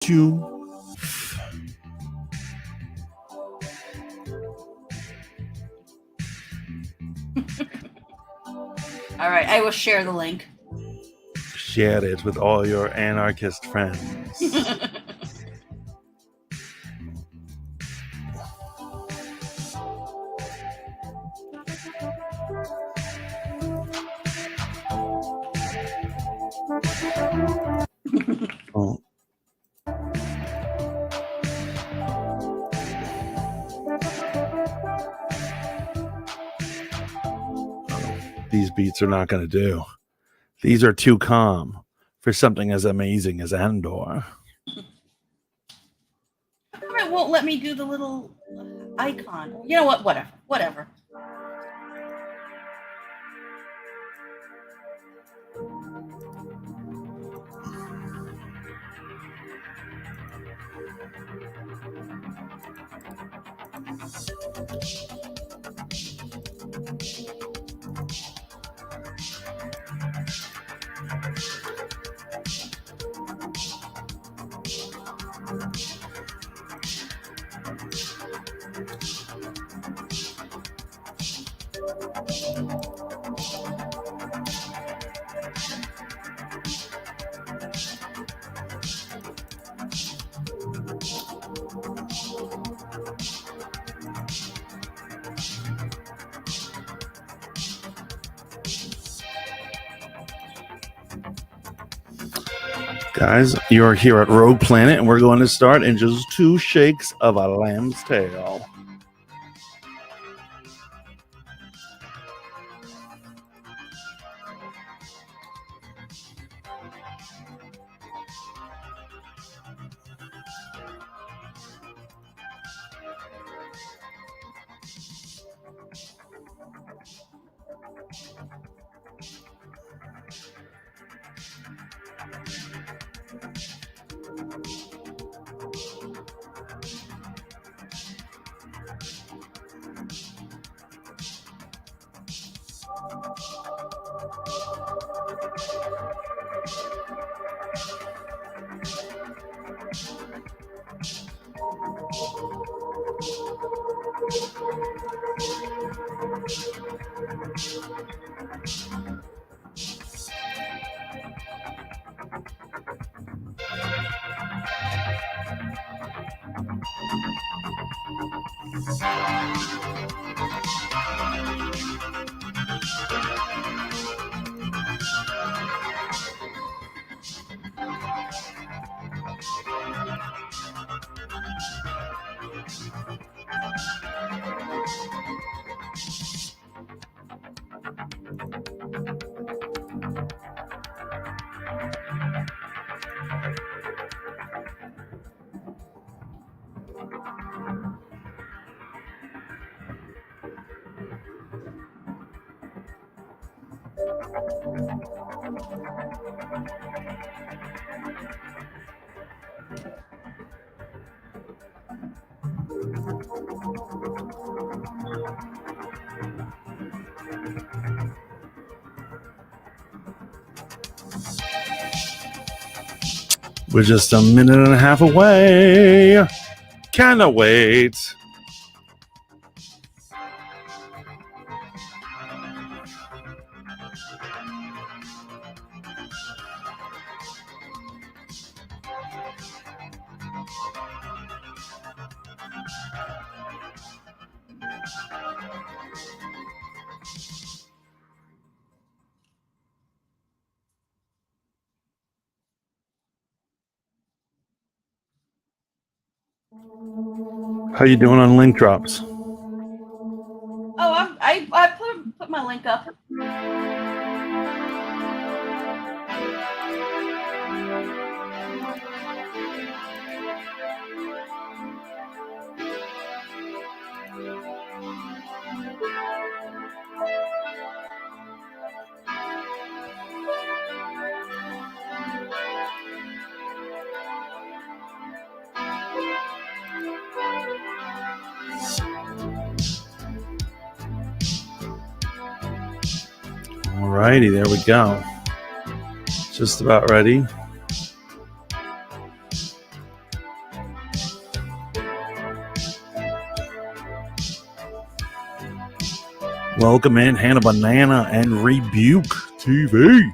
you. All right, I will share the link. Share it with all your anarchist friends. Oh. These beats are not going to do. These are too calm for something as amazing as Andor. It won't let me do the little icon. You know what? Whatever. Guys, you're here at Rogue Planet, and we're going to start in just 2 shakes of a lamb's tail. We're just a minute and a half away. Cannot wait. How you doing on link drops? Oh, I put my link up. Alrighty, there we go. Just about ready. Welcome in Hannah Banana and Rebuke TV.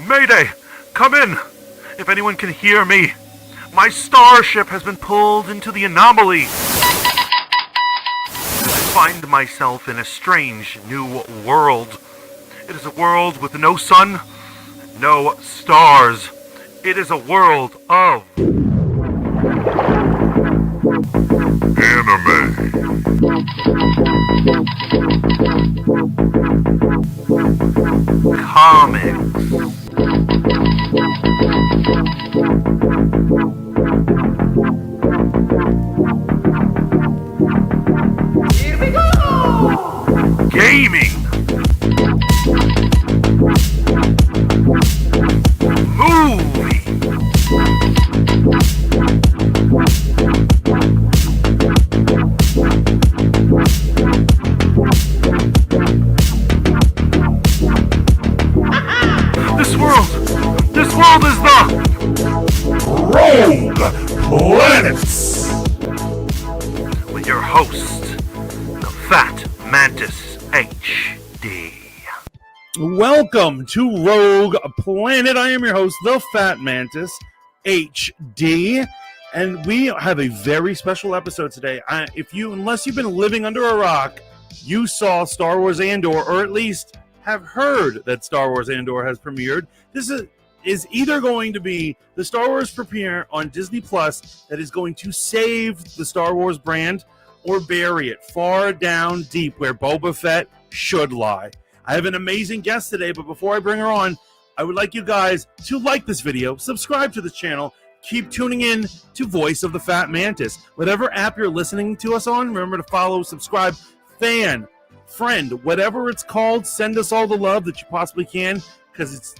Mayday! Come in! If anyone can hear me, my starship has been pulled into the anomaly. I find myself in a strange new world. It is a world with no sun, no stars. It is a world of anime. Comics. Here we go! Gaming. Movie. This world is the Rogue Planets. With your host, the Fat Mantis HD. Welcome to Rogue Planet. I am your host, the Fat Mantis HD, and we have a very special episode today. Unless you've been living under a rock, you saw Star Wars Andor, or at least have heard that Star Wars Andor has premiered. This is either going to be the Star Wars premiere on Disney Plus that is going to save the Star Wars brand, or bury it far down deep where Boba Fett should lie. I have an amazing guest today, but before I bring her on, I would like you guys to like this video, subscribe to this channel, keep tuning in to Voice of the Fat Mantis. Whatever app you're listening to us on, remember to follow, subscribe, fan, friend, whatever it's called. Send us all the love that you possibly can, because it's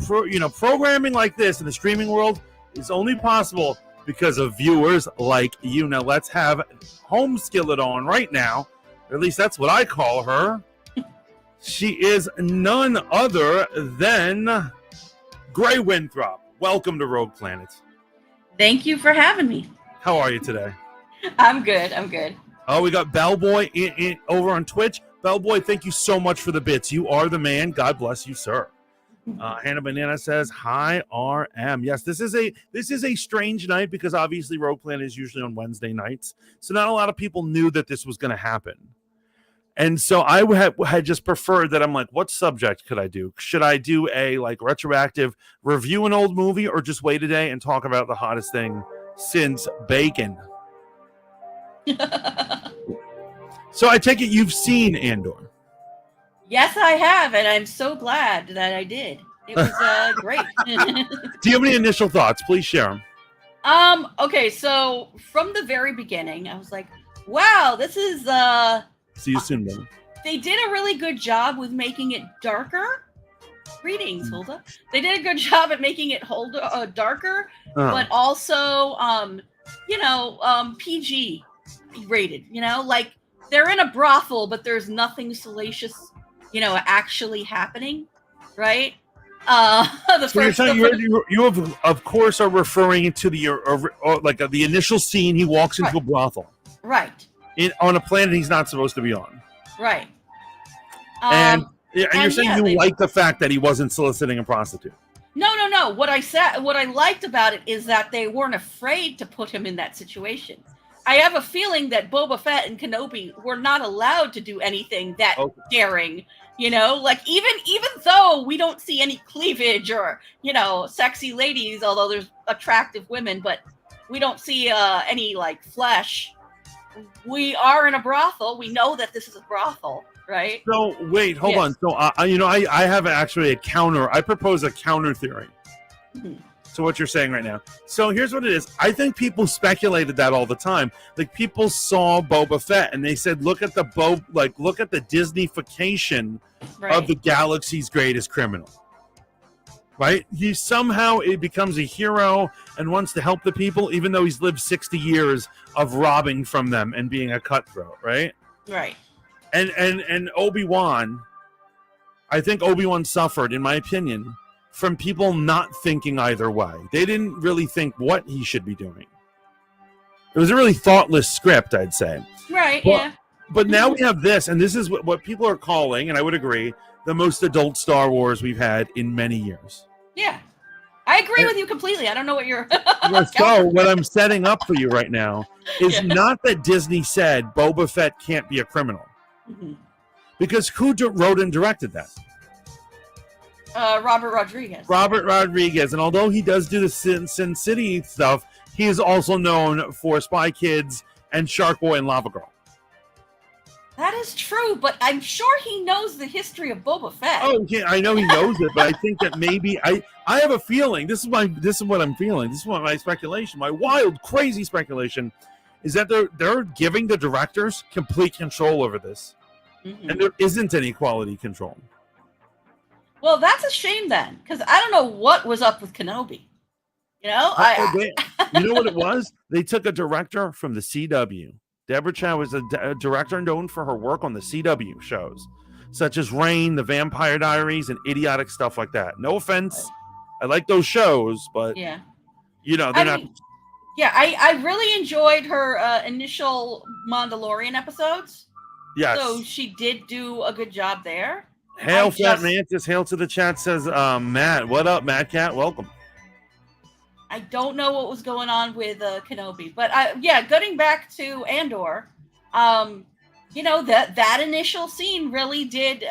programming like this in the streaming world is only possible because of viewers like you. Now let's have Home Skillet on right now, or at least that's what I call her. She is none other than Grey Winthrop. Welcome to Rogue Planet. Thank you for having me. How are you today? I'm good. Oh, we got Bellboy over on Twitch. Bellboy, thank you so much for the bits. You are the man. God bless you, sir. Hannah Banana says, "Hi, RM." Yes, this is a strange night because obviously Rogue Planet is usually on Wednesday nights, so not a lot of people knew that this was going to happen. And so I had just preferred that. I'm like, what subject could I do? Should I do a retroactive review an old movie, or just wait a day and talk about the hottest thing since bacon? So I take it you've seen Andor. Yes, I have, and I'm so glad that I did. It was great. Do you have any initial thoughts? Please share them. Okay, so from the very beginning, I was like, wow, this is See you soon, man. They did a really good job with making it darker. Greetings, Hulda. They did a good job at making it darker, but also PG rated, like they're in a brothel, but there's nothing salacious actually happening, right? You of course are referring to the initial scene. He walks into a brothel, right? On a planet he's not supposed to be on, right? And you're saying you like the fact that he wasn't soliciting a prostitute. No. What I liked about it is that they weren't afraid to put him in that situation. I have a feeling that Boba Fett and Kenobi were not allowed to do anything that daring, like even though we don't see any cleavage or, sexy ladies, although there's attractive women, but we don't see any flesh. We are in a brothel. We know that this is a brothel, right? So wait, hold on. So I have actually a counter. I propose a counter theory. Mm-hmm. To what you're saying right now. So here's what it is. I think people speculated that all the time. Like, people saw Boba Fett and they said, look at the Disney-fication of the galaxy's greatest criminal. Right? He somehow becomes a hero and wants to help the people, even though he's lived 60 years of robbing from them and being a cutthroat, right? Right. And Obi-Wan, I think Obi-Wan suffered, in my opinion, from people not thinking either way. They didn't really think what he should be doing. It was a really thoughtless script, I'd say. Right, yeah. But now we have this, and this is what people are calling, and I would agree, the most adult Star Wars we've had in many years. Yeah. I agree with you completely. I don't know what you're... So what I'm setting up for you right now is not that Disney said Boba Fett can't be a criminal. Mm-hmm. Because who wrote and directed that? Robert Rodriguez. Robert Rodriguez. And although he does do the Sin City stuff, he is also known for Spy Kids and Shark Boy and Lava Girl. That is true, but I'm sure he knows the history of Boba Fett. Oh, yeah, I know he knows it, but I think that maybe I have a feeling. This is what I'm feeling. This is what my speculation, my wild, crazy speculation, is that they're giving the directors complete control over this, and there isn't any quality control. Well, that's a shame then, because I don't know what was up with Kenobi. You know, you know what it was? They took a director from the CW. Deborah Chow is a director known for her work on the CW shows, such as Reign, The Vampire Diaries, and idiotic stuff like that. No offense, I like those shows, but yeah, you know they're not. Yeah, I really enjoyed her initial Mandalorian episodes. Yes, so she did do a good job there. Hail Fat Mantis, hail to the chat, says Matt. What up, Matt Cat? Welcome. I don't know what was going on with Kenobi, but getting back to Andor, you know, that initial scene really did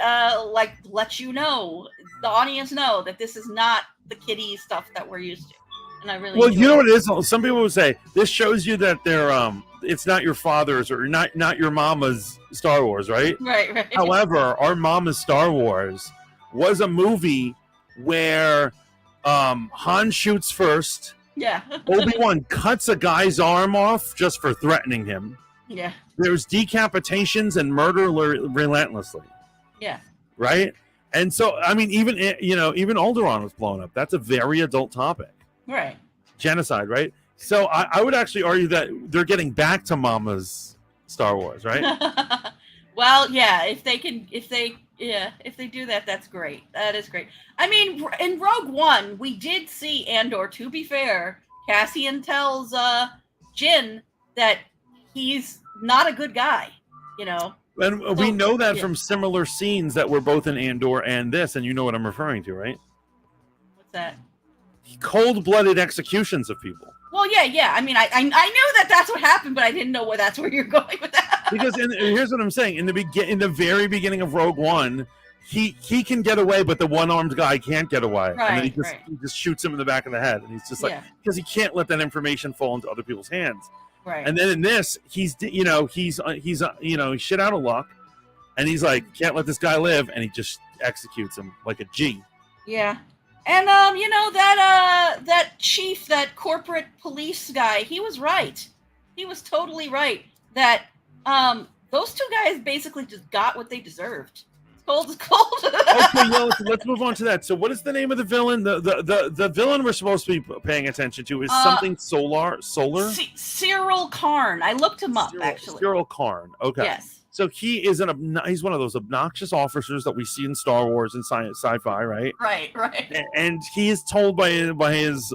let you know, the audience know that this is not the kiddie stuff that we're used to, and I really you know what it is. Some people would say this shows you that they're it's not your father's or not your mama's Star Wars, right? Right. However, our mama's Star Wars was a movie where Han shoots first. Yeah. Obi-Wan cuts a guy's arm off just for threatening him. Yeah. There's decapitations and murder relentlessly. Yeah. Right? And so, I mean, even Alderaan was blown up. That's a very adult topic. Right. Genocide, right? So I would actually argue that they're getting back to Mama's Star Wars, right? Well, yeah, if they do that, that's great. That is great. I mean, in Rogue One, we did see Andor. To be fair, Cassian tells Jin that he's not a good guy, you know. And we know that from similar scenes that were both in Andor and this, and you know what I'm referring to, right? What's that? Cold-blooded executions of people. Well, yeah. I mean, I knew that's what happened, but I didn't know that's where you're going with that. Because here's what I'm saying: in the very beginning of Rogue One, he can get away, but the one-armed guy can't get away, and then he just shoots him in the back of the head, and he's just like, because he can't let that information fall into other people's hands. Right. And then in this, he's shit out of luck, and he's like, can't let this guy live, and he just executes him like a G. Yeah. And that chief, that corporate police guy, he was right. He was totally right that those two guys basically just got what they deserved. It's cold as cold. Okay, let's move on to that. So what is the name of the villain? The villain we're supposed to be paying attention to is something solar? Cyril Karn. I looked him up, actually. Cyril Karn. Okay. Yes. So he's one of those obnoxious officers that we see in Star Wars and sci-fi, right? Right. And he is told by his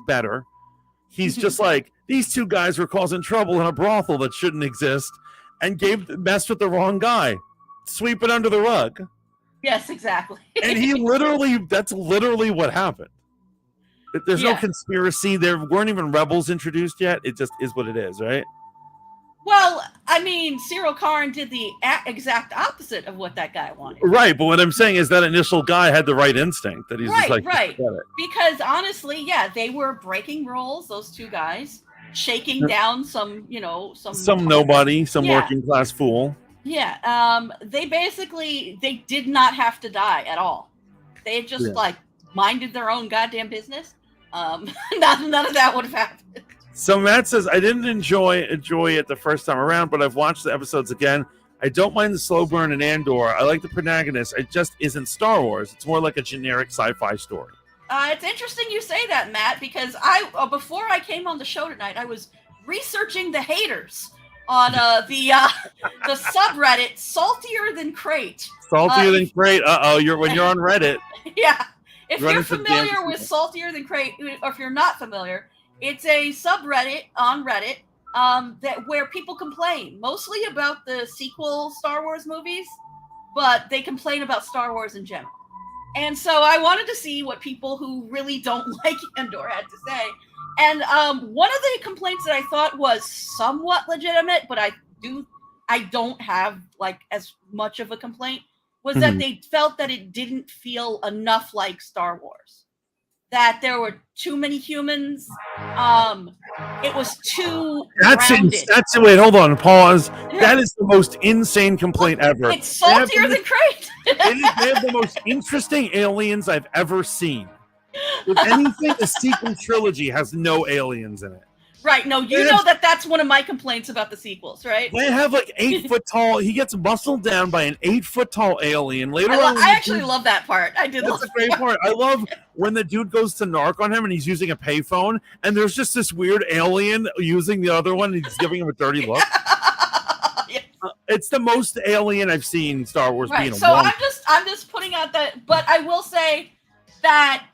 better, he's just like, these two guys were causing trouble in a brothel that shouldn't exist, and messed with the wrong guy. Sweep it under the rug. Yes, exactly. And that's literally what happened. There's no conspiracy. There weren't even rebels introduced yet. It just is what it is, right? Well, I mean, Cyril Karn did the exact opposite of what that guy wanted. Right, but what I'm saying is that initial guy had the right instinct. That he's just like, right. Because honestly, they were breaking rules. Those two guys, shaking down some nobody, working class fool. Yeah, they did not have to die at all. They just minded their own goddamn business. None of that would have happened. So Matt says, I didn't enjoy it the first time around, but I've watched the episodes again. I don't mind the slow burn in Andor. I like the protagonist. It just isn't Star Wars. It's more like a generic sci-fi story. It's interesting you say that, Matt, because before I came on the show tonight, I was researching the haters on the subreddit Saltier Than Crate. Saltier Than Crate. When you're on Reddit. Yeah. If you're familiar with Saltier Than Crate, or if you're not familiar, it's a subreddit on Reddit where people complain, mostly about the sequel Star Wars movies, but they complain about Star Wars in general. And so I wanted to see what people who really don't like Andor had to say. And one of the complaints that I thought was somewhat legitimate, but I don't have like as much of a complaint, was that they felt that it didn't feel enough like Star Wars. That there were too many humans. It was too grounded. Wait, hold on, pause. Yeah. That is the most insane complaint ever. It's Saltier Than Crate. They have the most interesting aliens I've ever seen. If anything, the sequel trilogy has no aliens in it. Right. No, you know that's one of my complaints about the sequels, right? They have like 8 foot tall. He gets muscled down by an 8 foot tall alien. Later on, I actually love that part. I did. That's a great part. I love when the dude goes to narc on him and he's using a payphone, and there's just this weird alien using the other one. And he's giving him a dirty look. Yes. It's the most alien I've seen Star Wars be in a long time. I'm just putting out that, but I will say that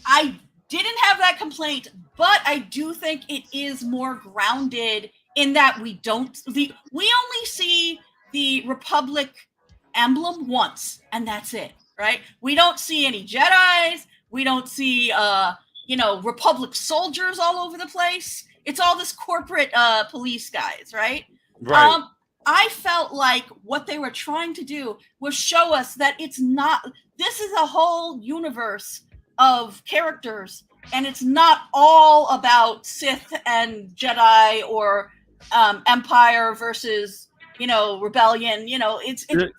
I didn't have that complaint, but I do think it is more grounded in that we only see the Republic emblem once, and that's it, right? We don't see any Jedis. We don't see, Republic soldiers all over the place. It's all this corporate police guys, right? Right. I felt like what they were trying to do was show us that it's not. This is a whole universe of characters, and it's not all about Sith and Jedi or Empire versus rebellion.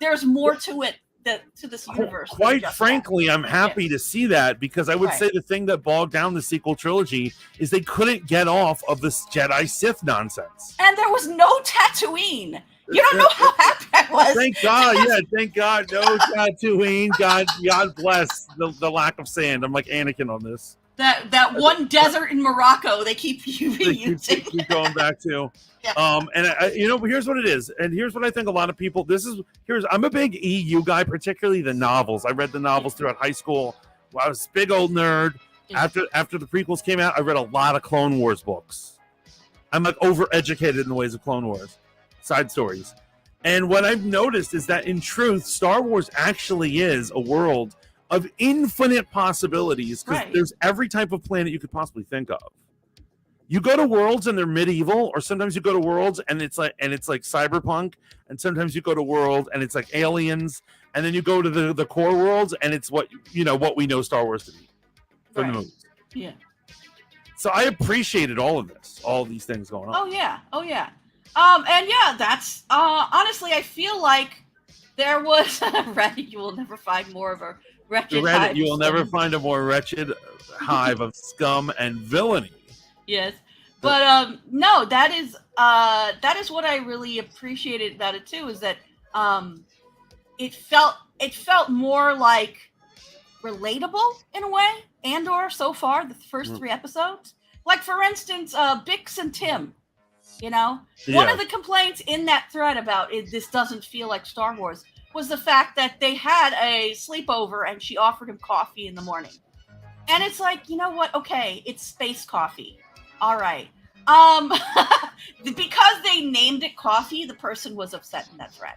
There's more to it to this universe. Quite frankly, I'm happy to see that, because I would say the thing that bogged down the sequel trilogy is they couldn't get off of this Jedi Sith nonsense, and there was no Tatooine. You don't know how happy I was. Thank God, thank God. No Tatooine. God bless the lack of sand. I'm like Anakin on this. That one desert in Morocco they keep using. Keep going back to. Yeah. Here's what it is, and here's what I think a lot of people. I'm a big EU guy, particularly the novels. I read the novels throughout high school. I was a big old nerd. After the prequels came out, I read a lot of Clone Wars books. I'm like overeducated in the ways of Clone Wars. Side stories. And what I've noticed is that in truth, Star Wars actually is a world of infinite possibilities, because there's every type of planet you could possibly think of. You go to worlds and they're medieval, or sometimes you go to worlds and it's like cyberpunk, and sometimes you go to world and it's like aliens, and then you go to the core worlds and it's what we know Star Wars to be from the movies. Yeah. So I appreciated all of these things going on. Oh yeah. That's honestly, I feel like there was Reddit. You will never find more of a wretched hive. You will never find a more wretched hive of scum and villainy. Yes, but no, that is what I really appreciated about it too. Is that it felt more like relatable in a way. Andor so far, the first 3 episodes, like for instance, Bix and Tim. One of the complaints in that thread about this doesn't feel like Star Wars was the fact that they had a sleepover and she offered him coffee in the morning. And it's like, you know what? Okay, it's space coffee. All right. Because they named it coffee, the person was upset in that thread.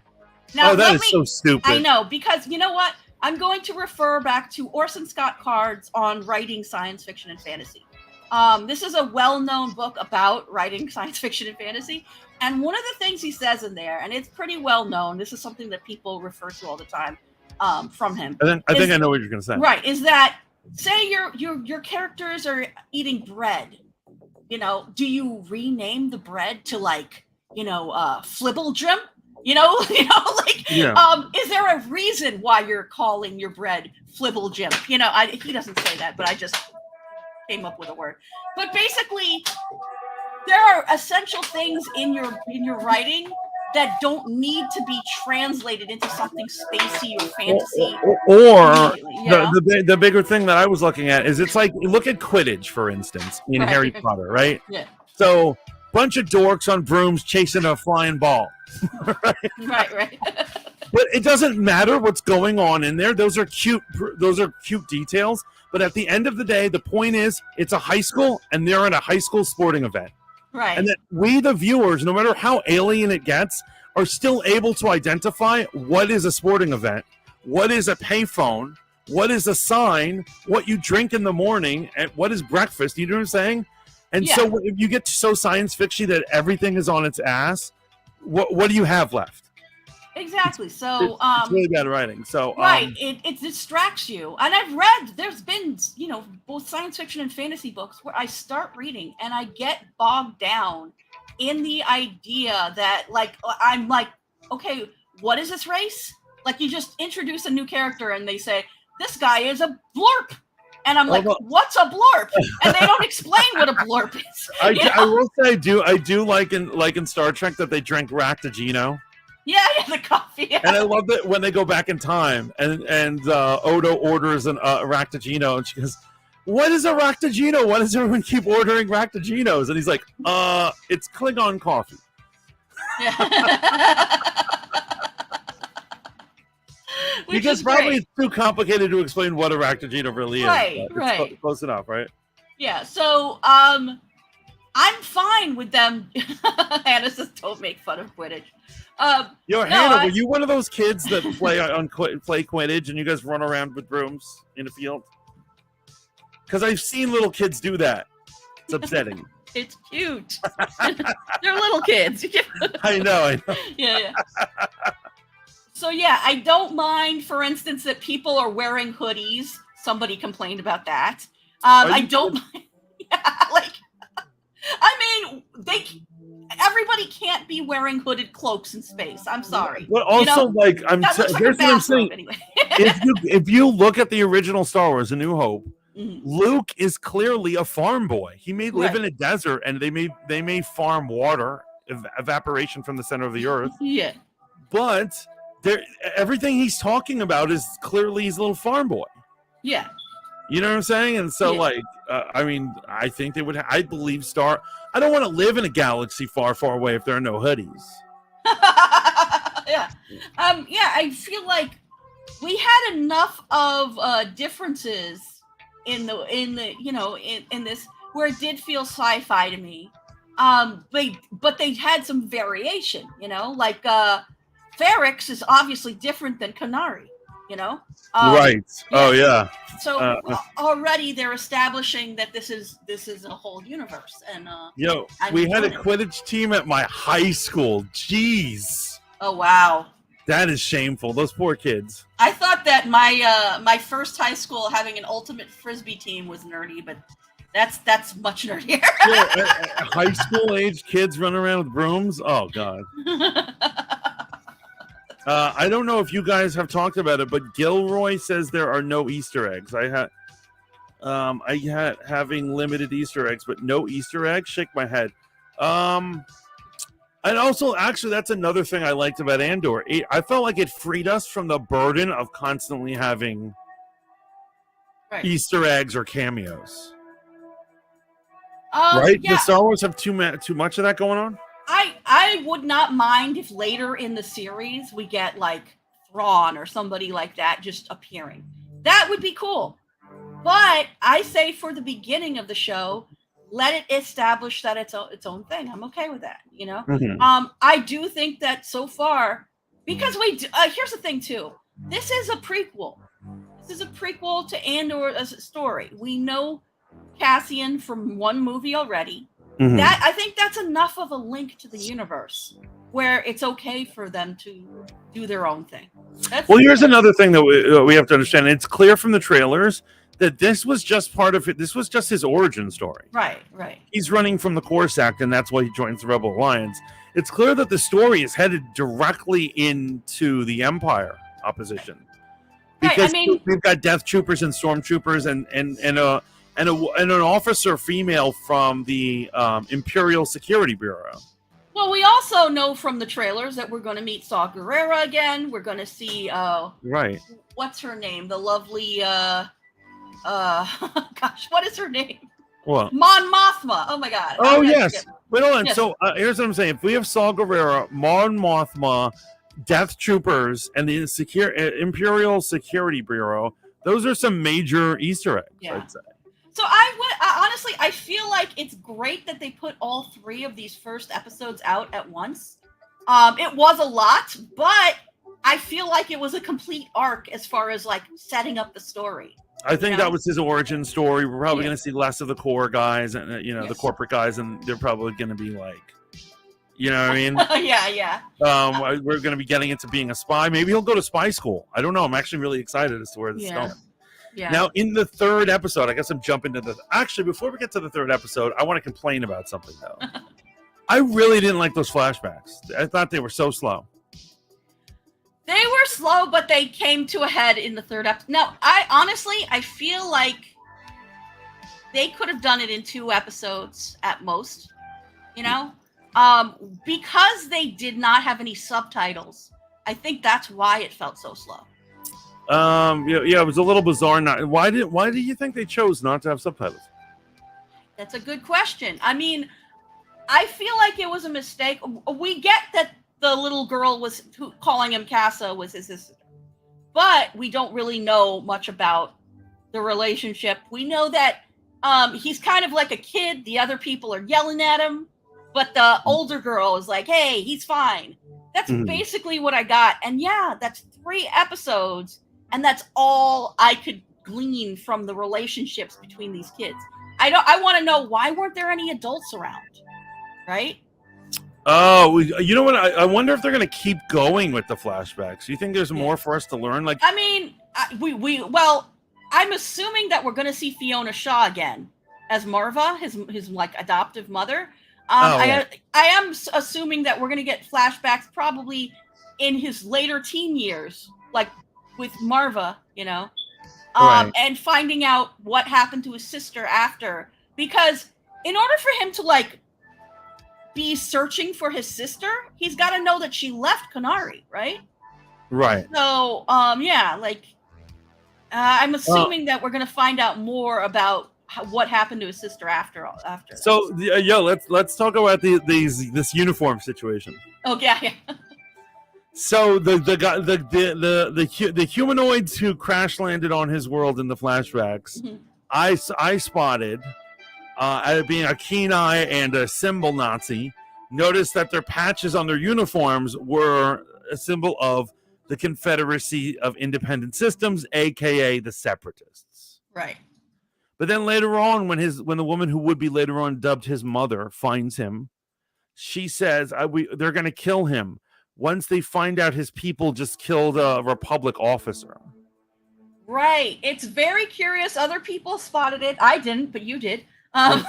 Now, that is so stupid. I know, because you know what? I'm going to refer back to Orson Scott Card's on writing science fiction and fantasy. This is a well-known book about writing science fiction and fantasy. And one of the things he says in there, and it's pretty well-known, this is something that people refer to all the time from him. I think I know what you're going to say. Right, is that, say your characters are eating bread. Do you rename the bread to Flibble Jim? Is there a reason why you're calling your bread Flibble Jim? He doesn't say that, but I just came up with a word. But basically, there are essential things in your writing that don't need to be translated into something spacey or fantasy. Or you know? the bigger thing that I was looking at is it's like, look at Quidditch, for instance, in Harry Potter, right? Yeah. So, bunch of dorks on brooms chasing a flying ball. Right. But it doesn't matter what's going on in there. Those are cute details. But at the end of the day, the point is it's a high school and they're at a high school sporting event. Right. And that we, the viewers, no matter how alien it gets, are still able to identify what is a sporting event, what is a payphone, what is a sign, what you drink in the morning, and what is breakfast. You know what I'm saying? And so if you get so science fiction that everything is on its ass, what do you have left? Exactly. So it's really bad writing. So it distracts you. And I've read, there's been, both science fiction and fantasy books where I start reading and I get bogged down in the idea that I'm like, okay, what is this race? Like, you just introduce a new character and they say, this guy is a blurp. And I'm like, what's a blurp? And they don't explain what a blurp is. I will say I do like in Star Trek that they drink Ractagino. Yeah, the coffee. Yeah. And I love that when they go back in time and Odo orders an Ractagino and she goes, what is a Ractagino? Why does everyone keep ordering Ractaginos? And he's like, it's Klingon coffee. Yeah. Because probably it's too complicated to explain what a Ractagino really is. Right. Close enough, right? Yeah, so I'm fine with them. Hannah says, don't make fun of Quidditch. Hannah, were you one of those kids that play Quidditch and you guys run around with brooms in a field? Because I've seen little kids do that. It's upsetting. It's cute. They're little kids. I know. Yeah. So I don't mind, for instance, that people are wearing hoodies. Somebody complained about that. I don't mind. Everybody can't be wearing hooded cloaks in space. I'm sorry. But also, here's what I'm saying. Anyway. if you look at the original Star Wars, A New Hope, Luke is clearly a farm boy. He may live in a desert, and they may farm water, evaporation from the center of the earth. Yeah. But everything he's talking about is clearly he's a little farm boy. Yeah. You know what I'm saying? And so, I think they would. I believe I don't want to live in a galaxy far, far away if there are no hoodies. Yeah. I feel like we had enough of differences in this where it did feel sci-fi to me. But they had some variation. Ferrix is obviously different than Kenari. Right. Oh yeah. So already they're establishing that this is a whole universe, and we had a Quidditch team at my high school. Jeez. Oh wow. That is shameful. Those poor kids. I thought that my first high school having an ultimate frisbee team was nerdy, but that's much nerdier. High school age kids running around with brooms. Oh god. I don't know if you guys have talked about it, but Gilroy says there are no Easter eggs. I had having limited Easter eggs, but no Easter eggs. Shake my head. And also, actually, that's another thing I liked about Andor. I felt like it freed us from the burden of constantly having Easter eggs or cameos. Right? Yeah. Does Star Wars have too much of that going on? I would not mind if later in the series we get Thrawn or somebody like that just appearing. That would be cool. But I say for the beginning of the show, let it establish that it's its own thing. I'm okay with that, Mm-hmm. I do think that so far, because here's the thing too. This is a prequel. This is a prequel to Andor as a story. We know Cassian from one movie already. Mm-hmm. That I think that's enough of a link to the universe where it's okay for them to do their own thing. Here's another thing that we have to understand. It's clear from the trailers that this was just part of it. This was just his origin story. Right. He's running from the Course Act, and that's why he joins the Rebel Alliance. It's clear that the story is headed directly into the Empire opposition. Because we've got Death Troopers and Stormtroopers and an officer female from the Imperial Security Bureau. Well, we also know from the trailers that we're going to meet Saw Gerrera again. We're going to see right. What's her name? The lovely gosh, what is her name? What? Mon Mothma. Oh my god. Oh yes. Wait, hold on. Yes. So here's what I'm saying. If we have Saw Gerrera, Mon Mothma, Death Troopers, and the Imperial Security Bureau, those are some major Easter eggs, I'd say. So honestly, I feel like it's great that they put all 3 of these first episodes out at once. It was a lot, but I feel like it was a complete arc as far as like setting up the story. I think that was his origin story. We're probably going to see less of the core guys and the corporate guys, and they're probably going to be like, you know what I mean? Yeah. We're going to be getting into being a spy. Maybe he'll go to spy school. I don't know. I'm actually really excited as to where this is going. Yeah. Now, in the 3rd episode, I guess I'm jumping to the... Actually, before we get to the 3rd episode, I want to complain about something, though. I really didn't like those flashbacks. I thought they were so slow. They were slow, but they came to a head in the 3rd episode. Now, I feel like they could have done it in 2 episodes at most, because they did not have any subtitles. I think that's why it felt so slow. It was a little bizarre. Why do you think they chose not to have subtitles? That's a good question. I mean, I feel like it was a mistake. We get that the little girl calling him Casa was his sister, but we don't really know much about the relationship. We know that he's kind of like a kid. The other people are yelling at him, but the older girl is like, "Hey, he's fine." That's basically what I got. And that's 3 episodes. And that's all I could glean from the relationships between these kids. I want to know, why weren't there any adults around? Right? Oh, you know what? I wonder if they're going to keep going with the flashbacks. Do you think there's more for us to learn? Like, I mean, I'm assuming that we're going to see Fiona Shaw again as Marva, his like adoptive mother. I am assuming that we're going to get flashbacks probably in his later teen years, like with Marva, and finding out what happened to his sister after. Because in order for him to like be searching for his sister, he's got to know that she left Kenari, right? Right. So, I'm assuming that we're going to find out more about what happened to his sister after. So, let's talk about this uniform situation. Oh yeah. So the humanoids who crash landed on his world in the flashbacks, I spotted, being a keen eye and a symbol Nazi, noticed that their patches on their uniforms were a symbol of the Confederacy of Independent Systems, aka the Separatists. Right. But then later on, when the woman who would be later on dubbed his mother finds him, she says they're going to kill him once they find out his people just killed a Republic officer. Right. It's very curious. Other people spotted it. I didn't, but you did. Because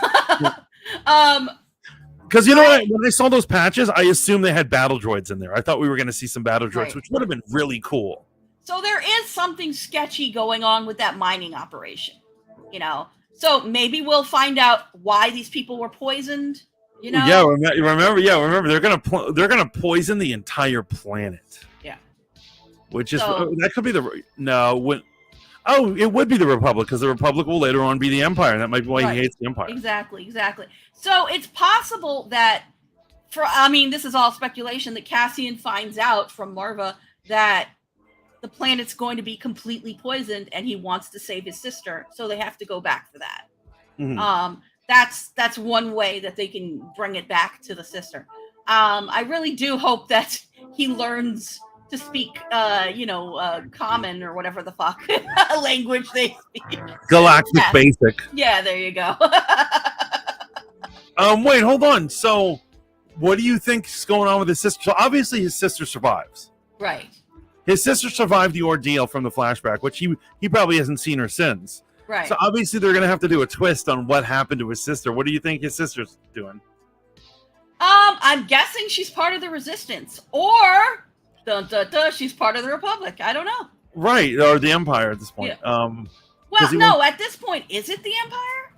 you know what? When I saw those patches, I assumed they had battle droids in there. I thought we were going to see some battle droids, which would have been really cool. So there is something sketchy going on with that mining operation, So maybe we'll find out why these people were poisoned. Yeah, remember they're gonna poison the entire planet. Yeah, which is that could be it would be the Republic, because the Republic will later on be the Empire, and that might be why he hates the Empire. Exactly. So it's possible that this is all speculation, that Cassian finds out from Marva that the planet's going to be completely poisoned, and he wants to save his sister, so they have to go back for that. Mm-hmm. That's one way that they can bring it back to the sister. I really do hope that he learns to speak, common or whatever the fuck language they speak. Galactic Basic. Yeah, there you go. Wait, hold on. So, what do you think is going on with his sister? So, obviously, his sister survives. Right. His sister survived the ordeal from the flashback, which he probably hasn't seen her since. Right. So obviously they're going to have to do a twist on what happened to his sister. What do you think his sister's doing? I'm guessing she's part of the Resistance, or she's part of the Republic. I don't know. Right, or the Empire at this point. Yeah. At this point, is it the Empire?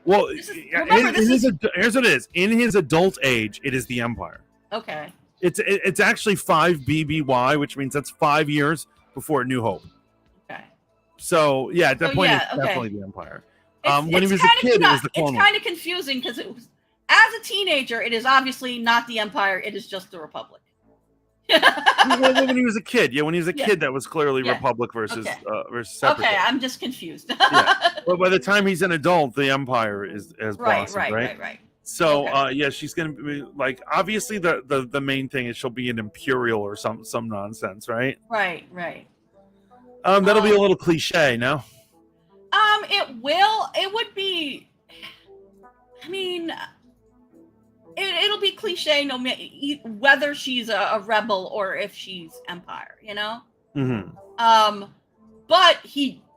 Well, remember, here's what it is. In his adult age, it is the Empire. Okay. It's actually 5 BBY, which means that's 5 years before New Hope. Okay. So yeah, at that point, it's definitely the Empire. When he was a kid, it was the Clone Wars. It's kind of confusing because it was, as a teenager, it is obviously not the Empire. It is just the Republic. When he was a kid, when he was a kid, that was clearly Republic versus Separatist. Okay, I'm just confused. But by the time he's an adult, the Empire is blossomed, right. So she's gonna be like, obviously the main thing is she'll be an Imperial or some nonsense, right? Right. That'll be a little cliche, no? It will. It would be. I mean, it'll be cliche no matter whether she's a rebel or if she's Empire, you know. Mm-hmm. But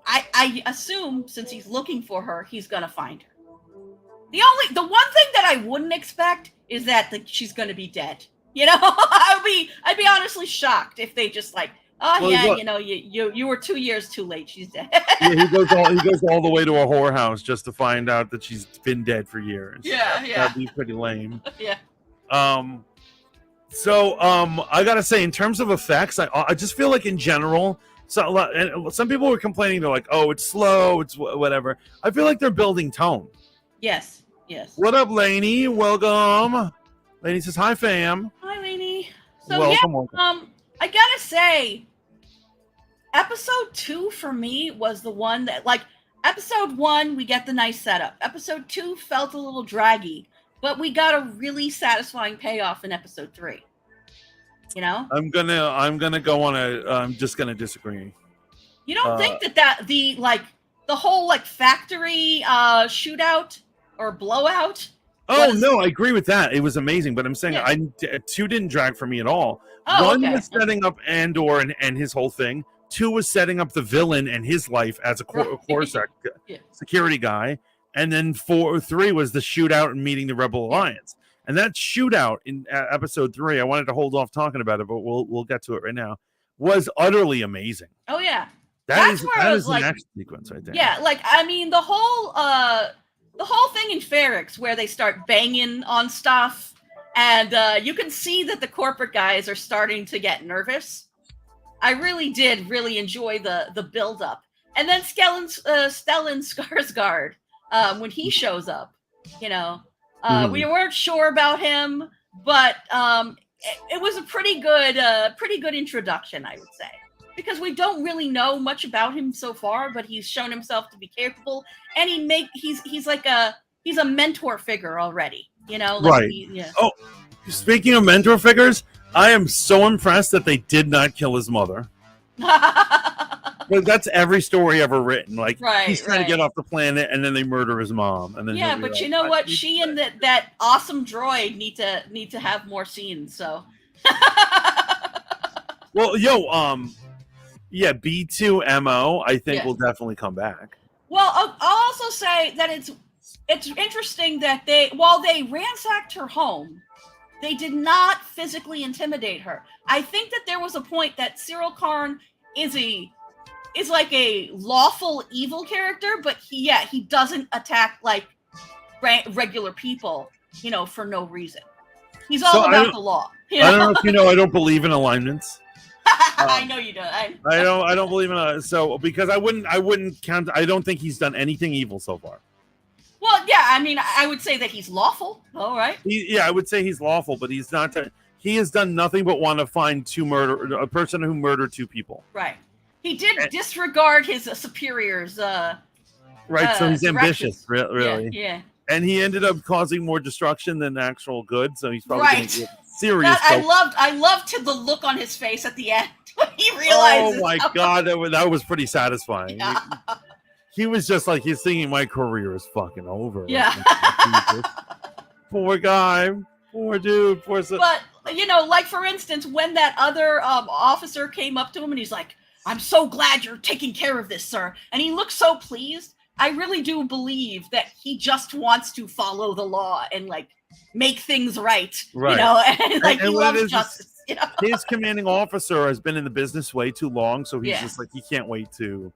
I assume since he's looking for her, he's gonna find her. The one thing that I wouldn't expect is that she's gonna be dead. You know, I'd be honestly shocked if they just like, you were 2 years too late. She's dead. He goes all the way to a whorehouse just to find out that she's been dead for years. Yeah. That'd be pretty lame. Yeah. So I gotta say, in terms of effects, I just feel like in general, some people were complaining. They're like, "Oh, it's slow. It's whatever." I feel like they're building tone. Yes. What up, Lainey? Welcome. Lainey says, "Hi, fam." Hi, Lainey. So welcome. I gotta say, episode 2 for me was the one that, like, episode 1 we get the nice setup. Episode 2 felt a little draggy, but we got a really satisfying payoff in episode 3. You know? I'm gonna go on I'm just gonna disagree. You don't think that the whole like factory shootout or blowout? No, I agree with that. It was amazing, but I'm saying 2 didn't drag for me at all. 1 was setting up Andor and his whole thing. 2 was setting up the villain and his life as a Corsac security guy. And then 3 was the shootout and meeting the Rebel Alliance. And that shootout in episode 3, I wanted to hold off talking about it, but we'll get to it right now, was utterly amazing. Oh, yeah. That is an action sequence right there. Yeah, like, I mean, the whole thing in Ferrix where they start banging on stuff, and you can see that the corporate guys are starting to get nervous. I really did enjoy the build-up. And then Stellen Skarsgard, when he shows up, you know, we weren't sure about him, but it was a pretty good introduction, I would say. Because we don't really know much about him so far, but he's shown himself to be capable, and he's a mentor figure already, you know. Like right. Oh, speaking of mentor figures, I am so impressed that they did not kill his mother. But that's every story ever written. Like, he's trying to get off the planet, and then they murder his mom. And then but you know what? She and that awesome droid need to have more scenes. So. Well, B2MO, I think will definitely come back. Well, I'll also say that it's interesting that while they ransacked her home, they did not physically intimidate her. I think that there was a point that Cyril Karn is like a lawful evil character, but he doesn't attack like regular people, you know, for no reason. He's all about the law. You know? I don't know if you know, I don't believe in alignments. I know you don't. I don't believe in because I wouldn't count. I don't think he's done anything evil so far. Well, yeah, I mean, I would say that he's lawful. All right. I would say he's lawful, but he's not. He has done nothing but want to find a person who murdered 2 people. Right. He did disregard his superiors. Right. So he's ambitious, really. Yeah. And he ended up causing more destruction than actual good. So he's probably going to get serious. I loved the look on his face at the end when he realized. Oh my God, that was pretty satisfying. Yeah. He was just like, he's thinking my career is fucking over. Yeah. Poor guy. Poor dude. But, you know, like, for instance, when that other officer came up to him and he's like, "I'm so glad you're taking care of this, sir." And he looks so pleased. I really do believe that he just wants to follow the law and, like, make things right. You know, and like, he loves justice. You know? His commanding officer has been in the business way too long, so he's just like, he can't wait to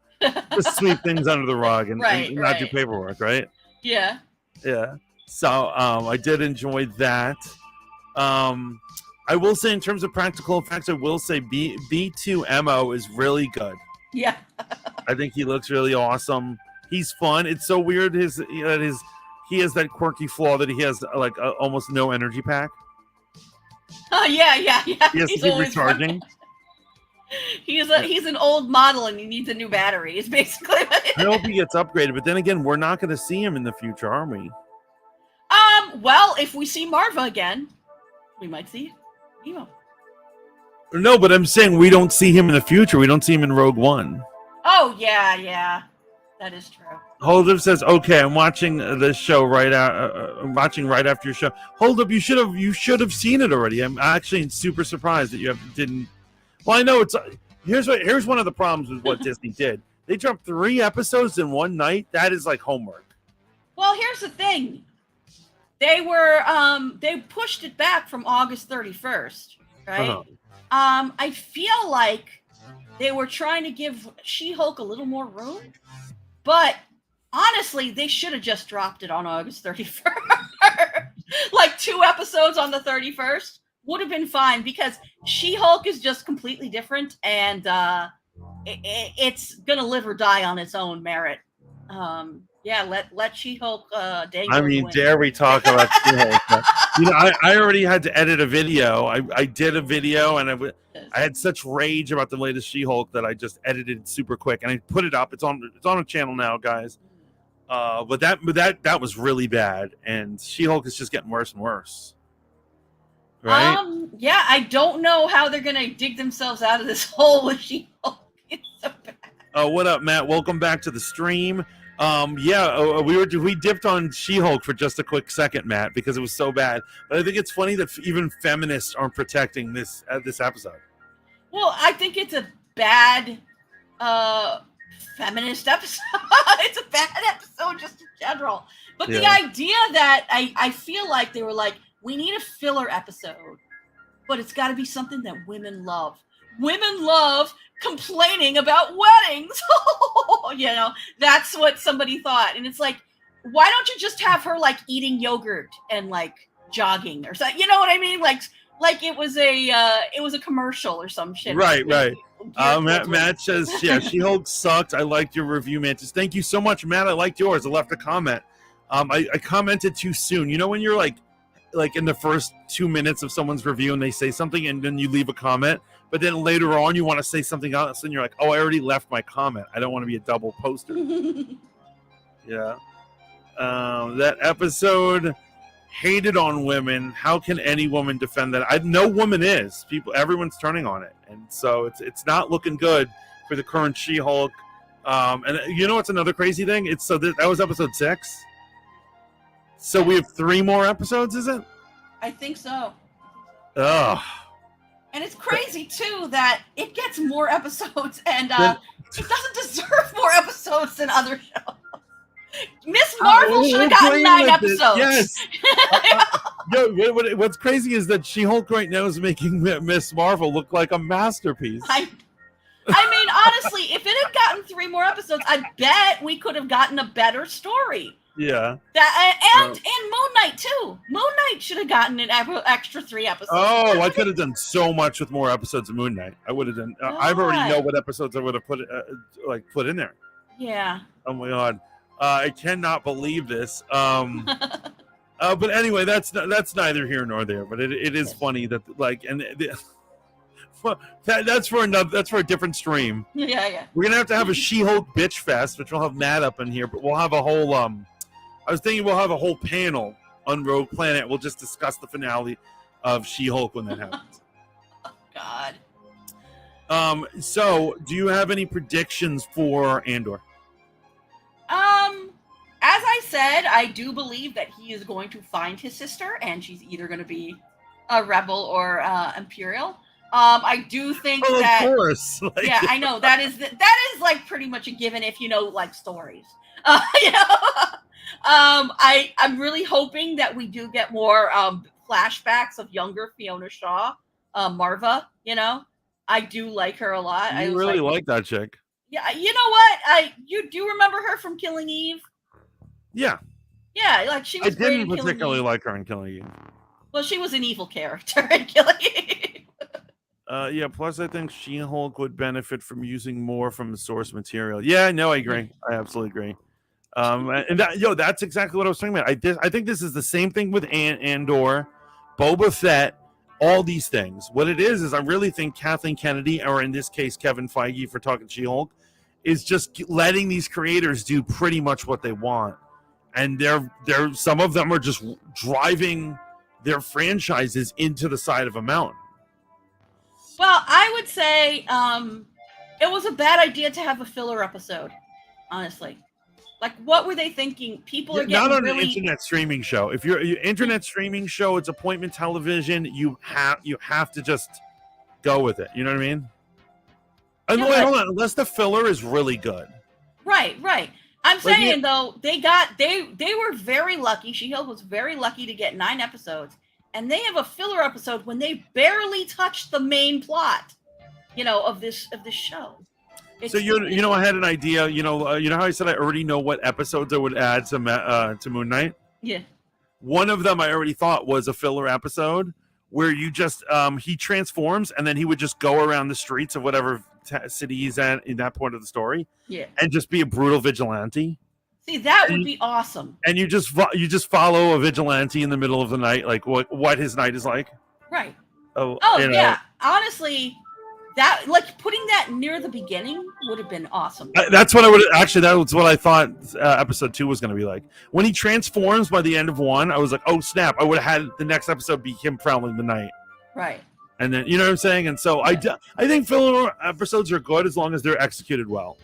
just sweep things under the rug and not do paperwork, right? Yeah. Yeah. So I did enjoy that. I will say, in terms of practical effects, I will say B2MO is really good. Yeah. I think he looks really awesome. He's fun. It's so weird. He has that quirky flaw that he has like almost no energy pack. Oh yeah. He has to keep recharging. He's an old model and he needs a new battery. Is basically what it is. I hope he gets upgraded, but then again, we're not going to see him in the future, are we? Well, if we see Marva again, we might see Nemo. No, but I'm saying we don't see him in the future. We don't see him in Rogue One. Oh yeah, that is true. Hold Up says, "Okay, I'm watching this show right out. I'm watching right after your show." Hold Up, you should have seen it already. I'm actually super surprised that you didn't. Well, I know it's here's one of the problems with what Disney did. They dropped 3 episodes in one night. That is like homework. Well, here's the thing. They pushed it back from August 31st, right? Uh-huh. I feel like they were trying to give She-Hulk a little more room, but honestly, they should have just dropped it on August 31st. Like 2 episodes on the 31st would have been fine, because She-Hulk is just completely different, and it's gonna live or die on its own merit. Yeah, let She-Hulk dangle. I mean, dare we talk about She-Hulk? I already had to edit a video. I did a video, and I had such rage about the latest She-Hulk that I just edited it super quick, and I put it up. It's on a channel now, guys. But that was really bad, and She-Hulk is just getting worse and worse. Right? Yeah, I don't know how they're gonna dig themselves out of this hole with She-Hulk. It's so bad. Oh, what up, Matt? Welcome back to the stream. We dipped on She-Hulk for just a quick second, Matt, because it was so bad. But I think it's funny that even feminists aren't protecting this episode. Well, I think it's a bad feminist episode. It's a bad episode just in general. But the idea that I feel like they were like, we need a filler episode, but it's got to be something that women love. Women love complaining about weddings. That's what somebody thought. And it's like, why don't you just have her like eating yogurt and like jogging or something? You know what I mean? Like it was a commercial or some shit. Right. Matt says, yeah, She-Hulk sucked. I liked your review, Mantis. Thank you so much, Matt. I liked yours. I left a comment. I commented too soon. You know when you're like in the first 2 minutes of someone's review and they say something and then you leave a comment, but then later on you want to say something else and you're like, oh, I already left my comment. I don't want to be a double poster. Yeah. That episode hated on women. How can any woman defend that? No woman is. Everyone's turning on it. And so it's not looking good for the current She-Hulk. And you know what's another crazy thing? That was episode 6. So we have 3 more episodes, is it? I think so. Ugh. And it's crazy, too, that it gets more episodes, and it doesn't deserve more episodes than other shows. Miss Marvel should have gotten 9 episodes. Yes. What's crazy is that She-Hulk right now is making Miss Marvel look like a masterpiece. I mean, honestly, if it had gotten 3 more episodes, I bet we could have gotten a better story. Yeah. And Moon Knight too. Moon Knight should have gotten an extra 3 episodes. Oh, I could have done so much with more episodes of Moon Knight. I would have done. I already know what episodes I would have put in there. Yeah. Oh my god, I cannot believe this. But anyway, that's neither here nor there. But it is funny that that's for a different stream. Yeah. We're gonna have a She-Hulk bitch fest, which we'll have Matt up in here, but we'll have a whole I was thinking we'll have a whole panel on Rogue Planet. We'll just discuss the finale of She-Hulk when that happens. Oh, God. So do you have any predictions for Andor? As I said, I do believe that he is going to find his sister, and she's either going to be a rebel or Imperial. I do think that. Of course. Yeah, I know that is like pretty much a given if you know like stories. I'm really hoping that we do get more flashbacks of younger Fiona Shaw, Marva. I do like her a lot. I really like that chick. Yeah, you know what? You do remember her from Killing Eve? Yeah. Yeah, like she I was great didn't in Killing particularly Eve. like her in Killing Eve. Well, she was an evil character in Killing Eve. Yeah, plus I think She-Hulk would benefit from using more from the source material. Yeah, no, I agree. I absolutely agree. And that's exactly what I was talking about. I think this is the same thing with Andor, Boba Fett, all these things. What it is I really think Kathleen Kennedy, or in this case Kevin Feige for talking She-Hulk, is just letting these creators do pretty much what they want, and they're some of them are just driving their franchises into the side of a mountain. Well, I would say it was a bad idea to have a filler episode, honestly. Like, what were they thinking? People are getting not on really... an internet streaming show. If you're internet streaming show, it's appointment television. You have to just go with it. You know what I mean? And Yeah, hold on, unless the filler is really good. Right. I'm saying though, they were very lucky. She-Hulk was very lucky to get 9 episodes, and they have a filler episode when they barely touched the main plot, of this show. So I had an idea. You know how I said I already know what episodes I would add to Moon Knight. Yeah. One of them I already thought was a filler episode where you just he transforms and then he would just go around the streets of whatever city he's at in that point of the story. Yeah. And just be a brutal vigilante. See, that would be awesome. And you just follow a vigilante in the middle of the night, like what his night is like. Right. Oh yeah. Honestly, that, like, putting that near the beginning would have been awesome. That's what I would actually. That was what I thought episode 2 was going to be like. When he transforms by the end of 1, I was like, "Oh snap!" I would have had the next episode be him prowling the night. Right. And then you know what I'm saying. And so I think filler episodes are good as long as they're executed well.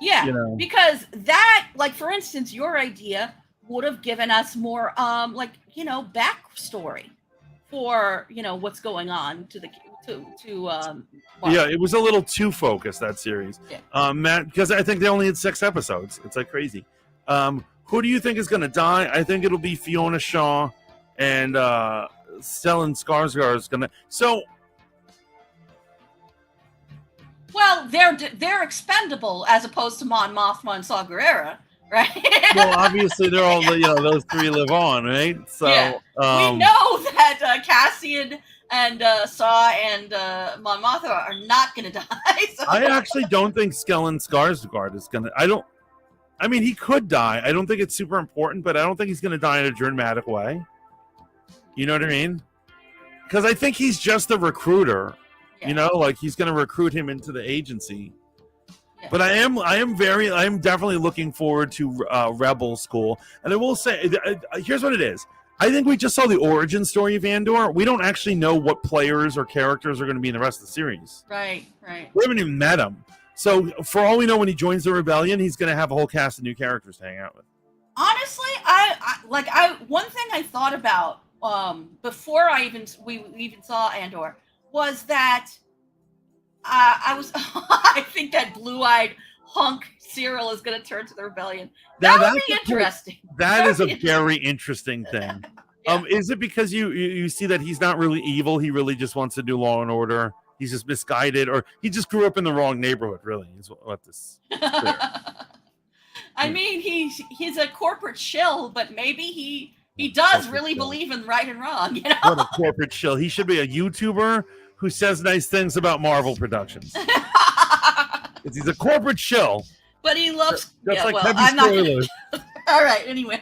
Yeah, because that, like, for instance, your idea would have given us more, backstory for what's going on to yeah, it was a little too focused, that series. Yeah. Matt, because I think they only had 6 episodes. It's like crazy. Who do you think is going to die? I think it'll be Fiona Shaw and Stellen Skarsgard is going to. So, well, they're expendable as opposed to Mon Mothma and Saw Gerrera, right? Well, obviously they're all those 3 live on, right? So we know that Cassian and Saw and Mon Mothma are not going to die. So. I actually don't think Stellen Skarsgard is going to. I mean, he could die. I don't think it's super important, but I don't think he's going to die in a dramatic way. You know what I mean? Because I think he's just a recruiter. Yeah. Like he's going to recruit him into the agency. Yeah. But I am definitely looking forward to Rebel School. And I will say, here's what it is. I think we just saw the origin story of Andor. We don't actually know what players or characters are going to be in the rest of the series. Right. We haven't even met him. So for all we know, when he joins the rebellion, he's going to have a whole cast of new characters to hang out with. Honestly, one thing I thought about before we even saw Andor was that I think that blue-eyed hunk Cyril is going to turn to the rebellion. That would be interesting. That is a very interesting thing. Yeah. Is it because you see that he's not really evil? He really just wants to do law and order. He's just misguided, or he just grew up in the wrong neighborhood. Really, is what this. I mean, he's a corporate shill, but maybe he does really believe in right and wrong. What a corporate shill! He should be a YouTuber who says nice things about Marvel Productions. He's a corporate shill. But he loves. I'm not. All right. Anyway,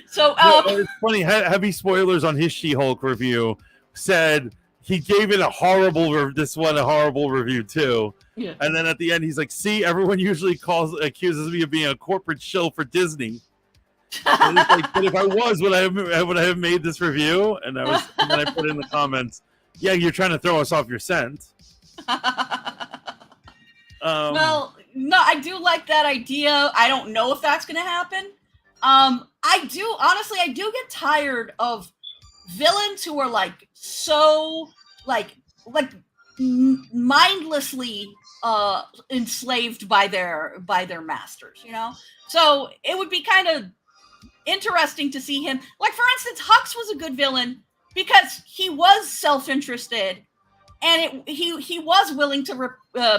so it's funny. Heavy spoilers on his She-Hulk review said he gave it a horrible review too. Yeah. And then at the end, he's like, "See, everyone usually accuses me of being a corporate shill for Disney." And it's like, but if I was, would I have made this review? And then I put in the comments, "Yeah, you're trying to throw us off your scent." Well, no, I do like that idea. I don't know if that's going to happen. I do get tired of villains who are like so like mindlessly enslaved by their masters, So it would be kind of interesting to see him. Like, for instance, Hux was a good villain because he was self-interested. And he was willing to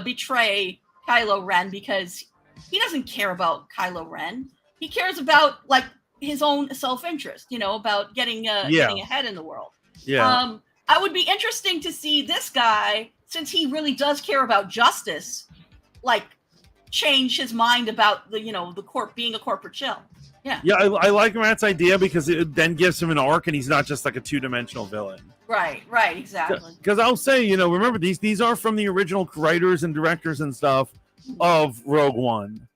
betray Kylo Ren because he doesn't care about Kylo Ren. He cares about, like, his own self-interest, about getting ahead in the world. Yeah. I would be interesting to see this guy, since he really does care about justice, like change his mind about the corp being a corporate shell. Yeah. Yeah, I like Matt's idea because it then gives him an arc, and he's not just like a two-dimensional villain. Right, exactly. Because I'll say, remember these are from the original writers and directors and stuff of Rogue One.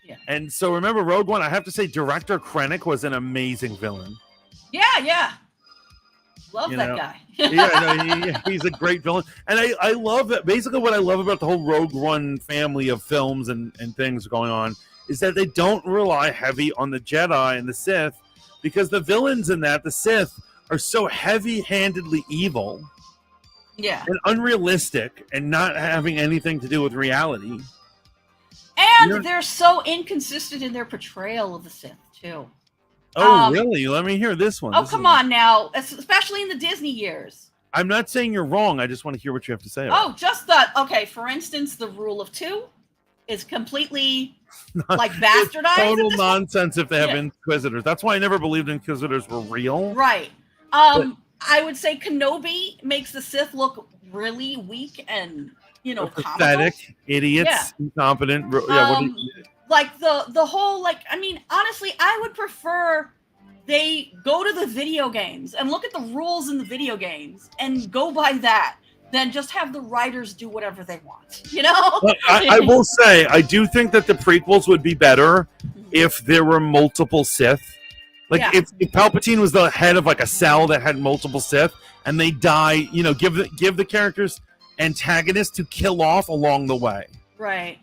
Yeah. And so remember Rogue One, I have to say Director Krennic was an amazing villain. Yeah. Love that guy. He's a great villain. And I love that. Basically what I love about the whole Rogue One family of films and things going on is that they don't rely heavy on the Jedi and the Sith, because the villains in that, the Sith, are so heavy-handedly evil. Yeah. And unrealistic and not having anything to do with reality. And they're so inconsistent in their portrayal of the Sith, too. Oh, really? Let me hear this one. Come on now, especially in the Disney years. I'm not saying you're wrong. I just want to hear what you have to say. Okay, for instance, the rule of two is completely like bastardized. Total nonsense if they have Inquisitors. That's why I never believed Inquisitors were real. Right. I would say Kenobi makes the Sith look really weak and pathetic, comical. idiots, incompetent. Like the whole honestly, I would prefer they go to the video games and look at the rules in the video games and go by that than just have the writers do whatever they want. But I will say, I do think that the prequels would be better if there were multiple Sith. Like if Palpatine was the head of like a cell that had multiple Sith, and they die, give the characters antagonists to kill off along the way. Right.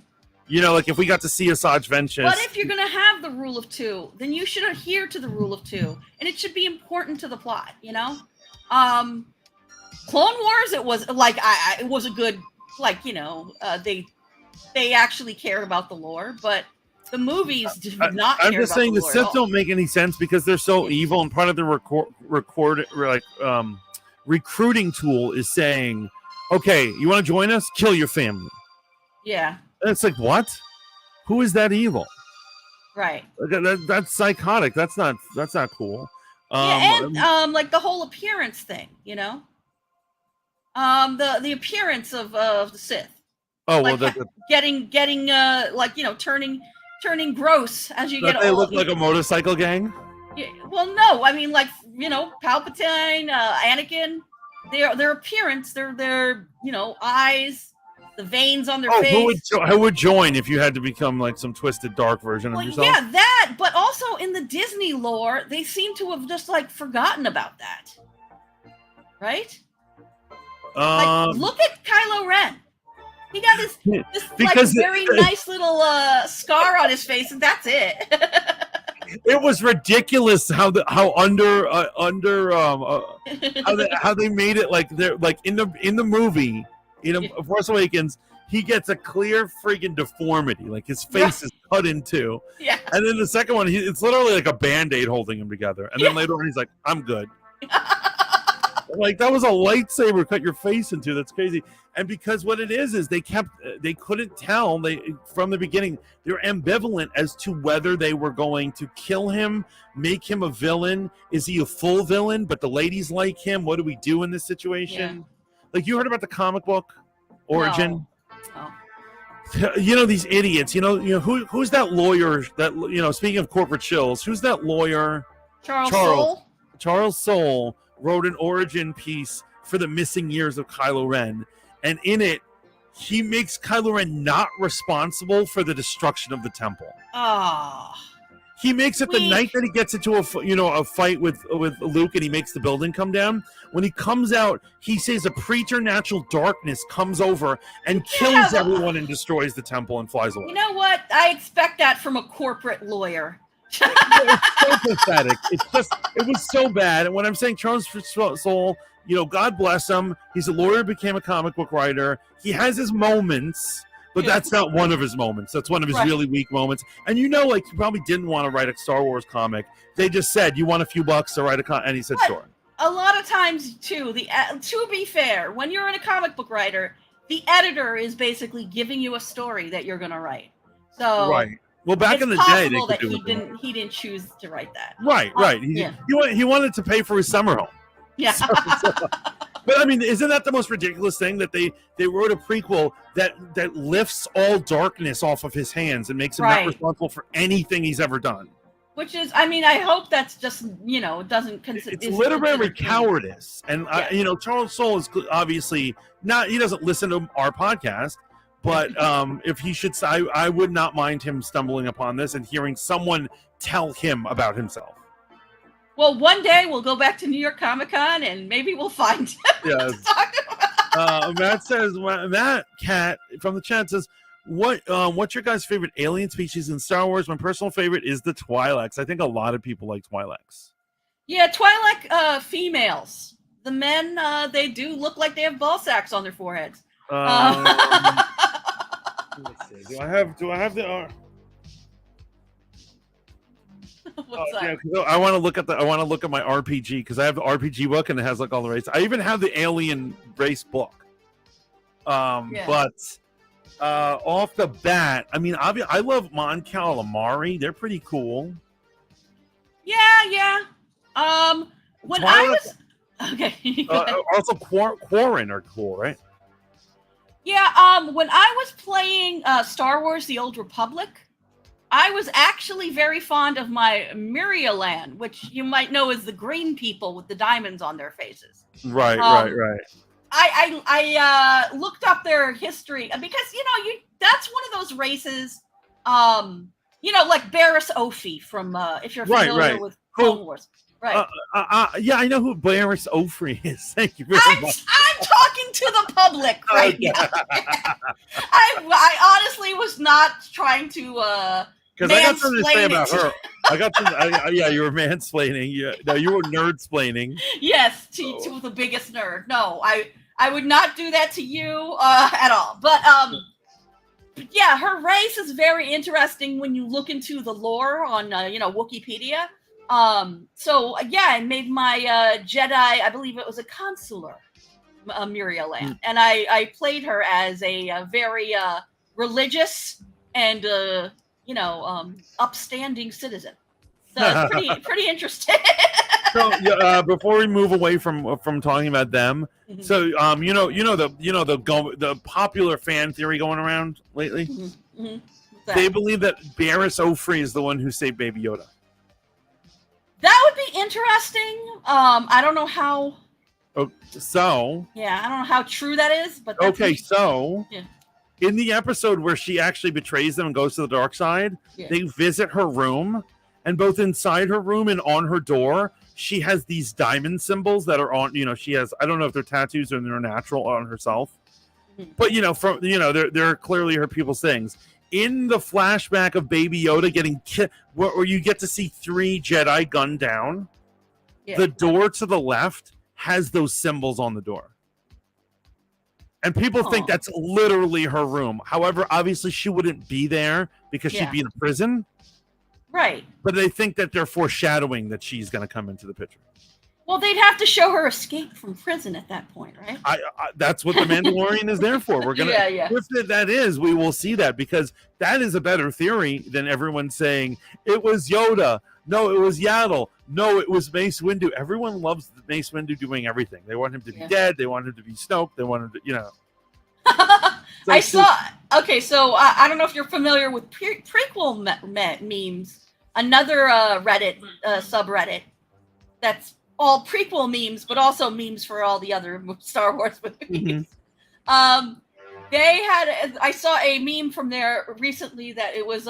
Like if we got to see Asajj Ventress. But if you're going to have the rule of two, then you should adhere to the rule of two, and it should be important to the plot. Clone Wars, it was like it was a good they actually cared about the lore, but the movies did not. I'm just saying the Sith don't make any sense because they're so evil, and part of the recruiting tool is saying, "Okay, you want to join us? Kill your family." Yeah. And it's like, what? Who is that evil? Right. That's psychotic. That's not cool. Like the whole appearance thing, the appearance of the Sith. Oh, like well, getting turning gross as you get older. They look like a motorcycle gang. Yeah, well, no, I mean Palpatine, Anakin, their appearance, their eyes, the veins on their face. Who would join if you had to become like some twisted dark version of yourself? Yeah, that. But also in the Disney lore, they seem to have just forgotten about that, right? Look at Kylo Ren. He got this very nice little scar on his face, and that's it. It was ridiculous how they made it like they're like in the movie, Force Awakens. He gets a clear freaking deformity, like his face is cut in two. Yeah. And then the second one, it's literally like a Band-Aid holding him together. And then later on, he's like, "I'm good." Like that was a lightsaber cut your face into. That's crazy. And because what it is they couldn't tell from the beginning. They're ambivalent as to whether they were going to kill him, make him a villain. Is he a full villain? But the ladies like him. What do we do in this situation? Yeah. Like you heard about the comic book origin? No. These idiots. Who's that lawyer? That speaking of corporate shills, who's that lawyer? Charles Soule wrote an origin piece for the missing years of Kylo Ren, and in it, he makes Kylo Ren not responsible for the destruction of the temple. He makes it the night that he gets into a fight with Luke, and he makes the building come down. When he comes out, he says a preternatural darkness comes over and kills everyone and destroys the temple and flies away. You know what? I expect that from a corporate lawyer. It's so pathetic. It was so bad. And when I'm saying Charles Soule, God bless him. He's a lawyer, became a comic book writer. He has his moments, but that's not one of his moments. That's one of his really weak moments. And he probably didn't want to write a Star Wars comic. They just said, "You want a few bucks to write a comic?" And he said, "Sure." A lot of times, too, to be fair, when you're a comic book writer, the editor is basically giving you a story that you're going to write. So, Well, back it's in the day, they possible could that do it. he didn't choose to write that. Right. He wanted to pay for his summer home. Yeah. But I mean, isn't that the most ridiculous thing that they wrote a prequel that lifts all darkness off of his hands and makes him not responsible for anything he's ever done? Which is, I mean, I hope that's just, doesn't consider. It's literary cowardice, and Charles Soule is obviously not. He doesn't listen to our podcast, but if he should, I would not mind him stumbling upon this and hearing someone tell him about himself. Well, one day we'll go back to New York Comic Con and maybe we'll find him to talk about. Matt Cat from the chat says, what's your guys' favorite alien species in Star Wars? My personal favorite is the Twi'leks. I think a lot of people like Twi'leks. Yeah, Twi'lek females. The men, they do look like they have ball sacks on their foreheads. Let's see. Do I have the? What's that? Yeah, I want to look at my RPG because I have the RPG book and it has like all the races. I even have the alien race book. But off the bat, I mean, I love Mon Calamari. They're pretty cool. Yeah. When I was okay. Also, Quarren are cool, right? Yeah. When I was playing Star Wars: The Old Republic, I was actually very fond of my Mirialan, which you might know as the green people with the diamonds on their faces. Right. I looked up their history because that's one of those races, like Barriss Offee from if you're familiar with Clone Wars. Right. Yeah, I know who Barriss Offee is. Thank you very much. I'm talking to the public right now. I honestly was not trying to because I got something to say about her. You were mansplaining. You were nerd-splaining. Yes, to the biggest nerd. No, I would not do that to you at all. But yeah, her race is very interesting when you look into the lore on Wikipedia. So yeah, I made my Jedi. I believe it was a consular, Mirialan, and I played her as a very religious and upstanding citizen. So it's pretty interesting. So before we move away from talking about them, mm-hmm. So the popular fan theory going around lately. Mm-hmm. Mm-hmm. They believe that Barriss Offee is the one who saved Baby Yoda. That would be interesting. I don't know how. Oh, so. Yeah, I don't know how true that is, but. Okay, so. Yeah. In the episode where she actually betrays them and goes to the dark side, they visit her room, and both inside her room and on her door, she has these diamond symbols that are on. She has. I don't know if they're tattoos or they're natural on herself, but they're clearly her people's things. In the flashback of Baby Yoda getting where you get to see 3 Jedi gunned down, the door to the left has those symbols on the door. And people think that's literally her room. However, obviously she wouldn't be there because she'd be in a prison. Right. But they think that they're foreshadowing that she's going to come into the picture. Well, they'd have to show her escape from prison at that point, right? That's what the Mandalorian is there for. We're gonna, if that is, we will see that because that is a better theory than everyone saying it was Yoda. No, it was Yaddle. No, it was Mace Windu. Everyone loves Mace Windu doing everything. They want him to be dead. They want him to be Snoke. They want him to, I saw. Okay, so I don't know if you're familiar with prequel memes. Another Reddit subreddit that's all prequel memes, but also memes for all the other Star Wars movies. Mm-hmm. I saw a meme from there recently that it was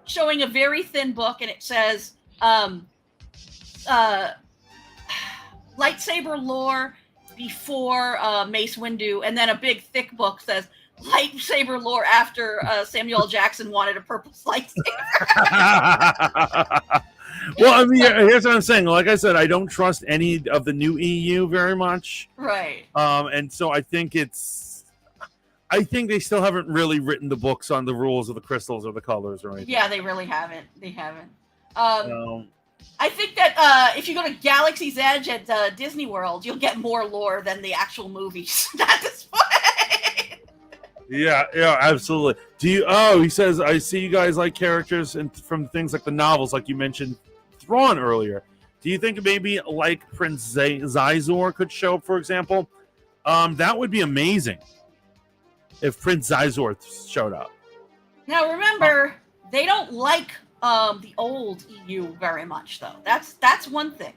showing a very thin book, and it says lightsaber lore before Mace Windu, and then a big thick book says lightsaber lore after Samuel L. Jackson wanted a purple lightsaber. Well, I mean, here's what I'm saying. Like I said, I don't trust any of the new EU very much. Right. And so I think they still haven't really written the books on the rules of the crystals or the colors or anything. Yeah, they really haven't. They haven't. I think that if you go to Galaxy's Edge at Disney World, you'll get more lore than the actual movies at this point. Yeah, absolutely. Do you? Oh, he says, I see you guys like characters from things like the novels, like you mentioned Thrawn earlier. Do you think maybe like Prince Zizor could show up, for example? That would be amazing if Prince Zizor showed up. Now remember, they don't like the old EU very much, though. That's one thing.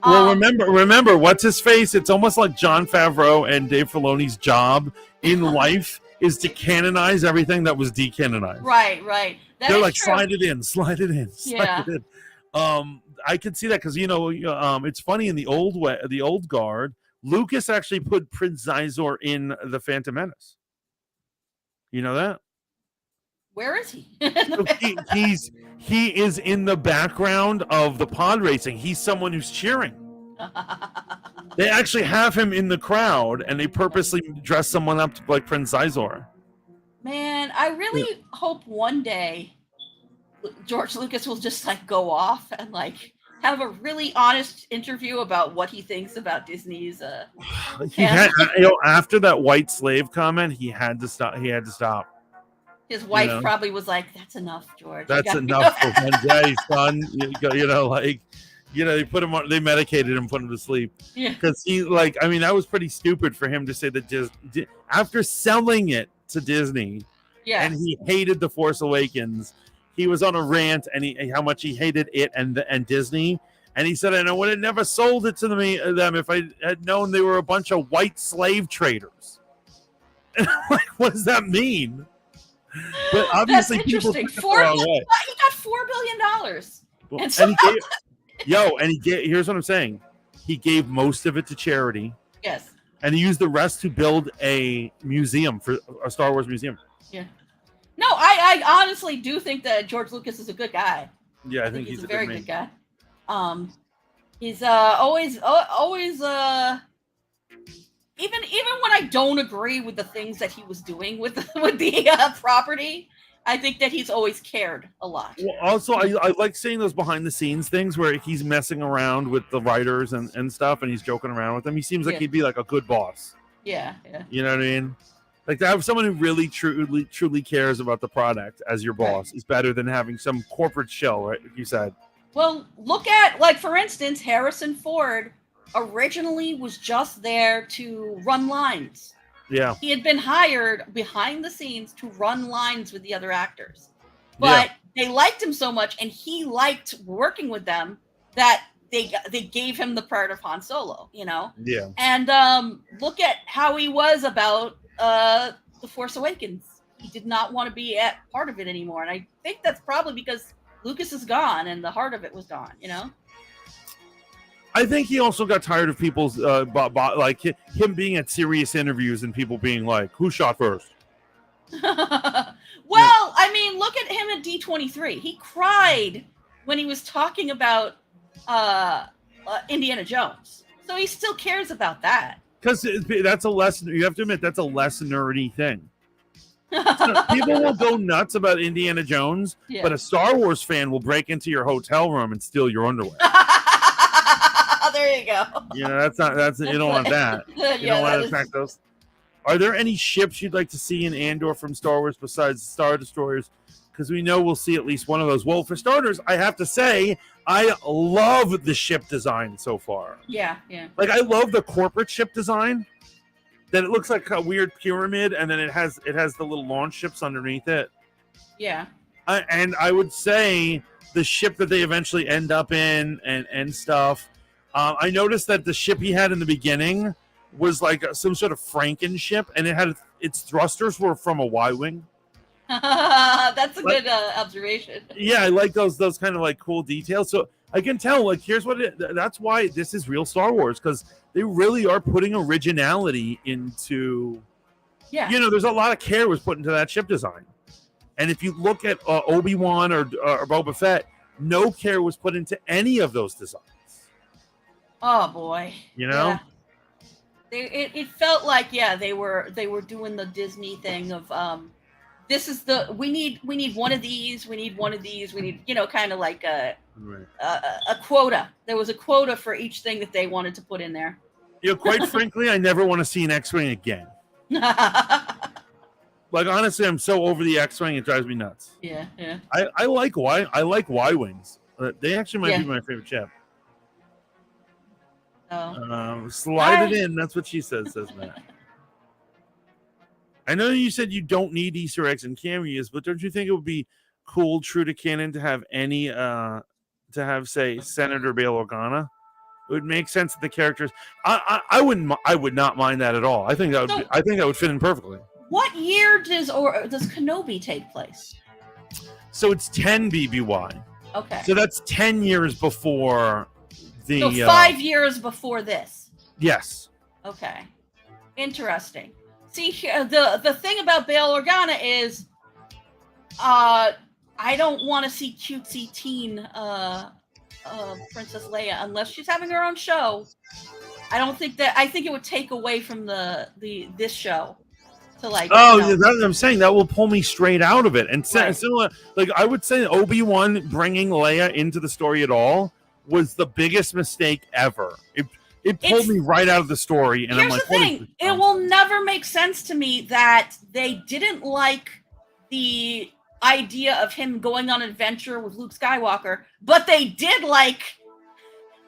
Well, remember, what's his face? It's almost like Jon Favreau and Dave Filoni's job in life is to canonize everything that was decanonized. Right. They're like, true. slide it in. Yeah. It in. I could see that because it's funny in the old guard, Lucas actually put Prince Zizor in the Phantom Menace. You know that? Where is he? He is in the background of the pod racing. He's someone who's cheering. They actually have him in the crowd, and they purposely dress someone up like Prince Zizor. Man, I really hope one day George Lucas will just like go off and like have a really honest interview about what he thinks about Disney's. After that white slave comment, he had to stop. His wife probably was like, "That's enough, George. That's enough for one day, son." They put him on. They medicated him, put him to sleep. Yeah, because that was pretty stupid for him to say that after selling it to Disney. Yeah, and he hated The Force Awakens. He was on a rant and how much he hated it and Disney. And he said, "And I would have never sold it to them if I had known they were a bunch of white slave traders." And I'm like, what does that mean? But obviously, that's interesting. He got $4 billion. Here's what I'm saying. He gave most of it to charity. Yes. And he used the rest to build a museum for a Star Wars museum. Yeah. No, I honestly do think that George Lucas is a good guy. Yeah, I think he's a very good guy. He's always even when I don't agree with the things that he was doing with the property, I think that he's always cared a lot. Well, also, I like seeing those behind the scenes things where he's messing around with the writers and stuff, and he's joking around with them. He seems like he'd be like a good boss. Yeah. You know what I mean? Like to have someone who really truly cares about the product as your boss is better than having some corporate shell, right? Like you said. Well, look at, for instance, Harrison Ford originally was just there to run lines. Yeah. He had been hired behind the scenes to run lines with the other actors. But they liked him so much, and he liked working with them, that they gave him the part of Han Solo, Yeah. And look at how he was about The Force Awakens. He did not want to be at part of it anymore. And I think that's probably because Lucas is gone and the heart of it was gone, I think he also got tired of people's like him being at serious interviews and people being like, "Who shot first?" I mean, look at him at D23. He cried when he was talking about Indiana Jones. So he still cares about that. Because that's a lesson. You have to admit that's a less nerdy thing. People will go nuts about Indiana Jones, but a Star Wars fan will break into your hotel room and steal your underwear. There you go. That's you don't want that. You don't want to attract those. Are there any ships you'd like to see in Andor from Star Wars besides Star Destroyers? Because we know we'll see at least one of those. Well, for starters, I have to say I love the ship design so far. Yeah. Like I love the corporate ship design. That it looks like a weird pyramid, and then it has the little launch ships underneath it. Yeah. And I would say the ship that they eventually end up in and stuff. I noticed that the ship he had in the beginning was like some sort of Franken ship, and its thrusters were from a Y-wing. That's a good observation. Yeah, I like those kind of like cool details. So I can tell, like, here's what that's why this is real Star Wars, because they really are putting originality into. Yeah. There's a lot of care was put into that ship design, and if you look at Obi-Wan or Boba Fett, no care was put into any of those designs. Oh boy. Yeah. It felt like they were doing the Disney thing of this is we need one of these, we need kind of like a quota. There was a quota for each thing that they wanted to put in there. Like Quite frankly, I never want to see an X-Wing again. Like honestly, I'm so over the X-wing, it drives me nuts. Yeah. I like Y-wings. They actually might be my favorite ship. Oh. Slide it in. That's what she says Matt. I know you said you don't need Easter eggs and cameos, but don't you think it would be cool, true to canon, to have any say Senator Bail Organa? It would make sense that the characters. I would not mind that at all. I think that would. I think that would fit in perfectly. What year does Kenobi take place? So it's 10 BBY. Okay. So that's 10 years before the. So 5 years before this. Yes. Okay. Interesting. See, the thing about Bail Organa is, I don't want to see cutesy teen Princess Leia unless she's having her own show. I think it would take away from this show. To like, that's what I'm saying. That will pull me straight out of it. And similar, like I would say, Obi-Wan bringing Leia into the story at all was the biggest mistake ever. It pulled me right out of the story, and I'm like, here's the thing: it will never make sense to me that they didn't like the idea of him going on an adventure with Luke Skywalker, but they did like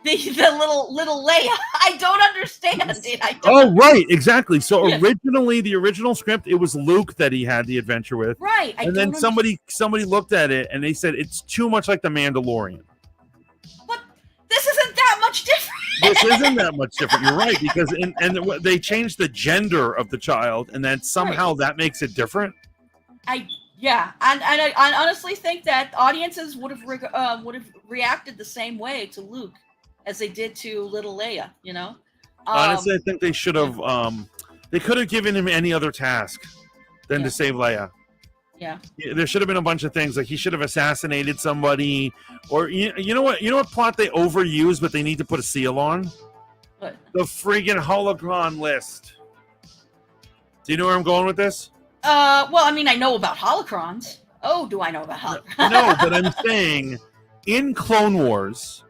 the little Leia. I don't understand it. Right, exactly. So originally, the original script, it was Luke that he had the adventure with, right? And then somebody looked at it and they said it's too much like the Mandalorian. But this isn't that much different. This isn't that much different. You're right, because they changed the gender of the child, and then somehow that makes it different. I honestly think that audiences would have reacted the same way to Luke as they did to little Leia. You know. Honestly, I think they should have. They could have given him any other task than to save Leia. Yeah. There should have been a bunch of things, like he should have assassinated somebody, or you know what plot they overuse, but they need to put a seal on? What? The friggin' holocron list. Do you know where I'm going with this? Well, I mean, I know about holocrons. Oh, do I know about holocrons? No, but I'm saying in Clone Wars,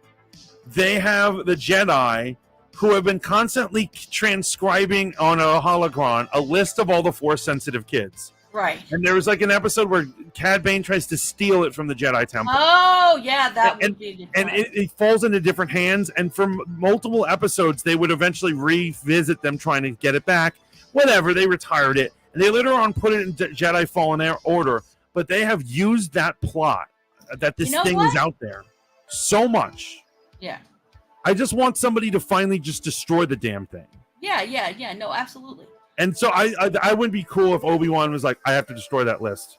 they have the Jedi who have been constantly transcribing on a holocron a list of all the Force-sensitive kids. Right. And there was like an episode where Cad Bane tries to steal it from the Jedi Temple. Oh, yeah, that would be and it falls into different hands. And for multiple episodes, they would eventually revisit them trying to get it back. Whatever, they retired it. And they later on put it in Jedi Fallen Order. But they have used that plot, that this thing is out there, so much. Yeah. I just want somebody to finally just destroy the damn thing. Yeah. No, absolutely. And so I wouldn't be cool if Obi-Wan was like, I have to destroy that list.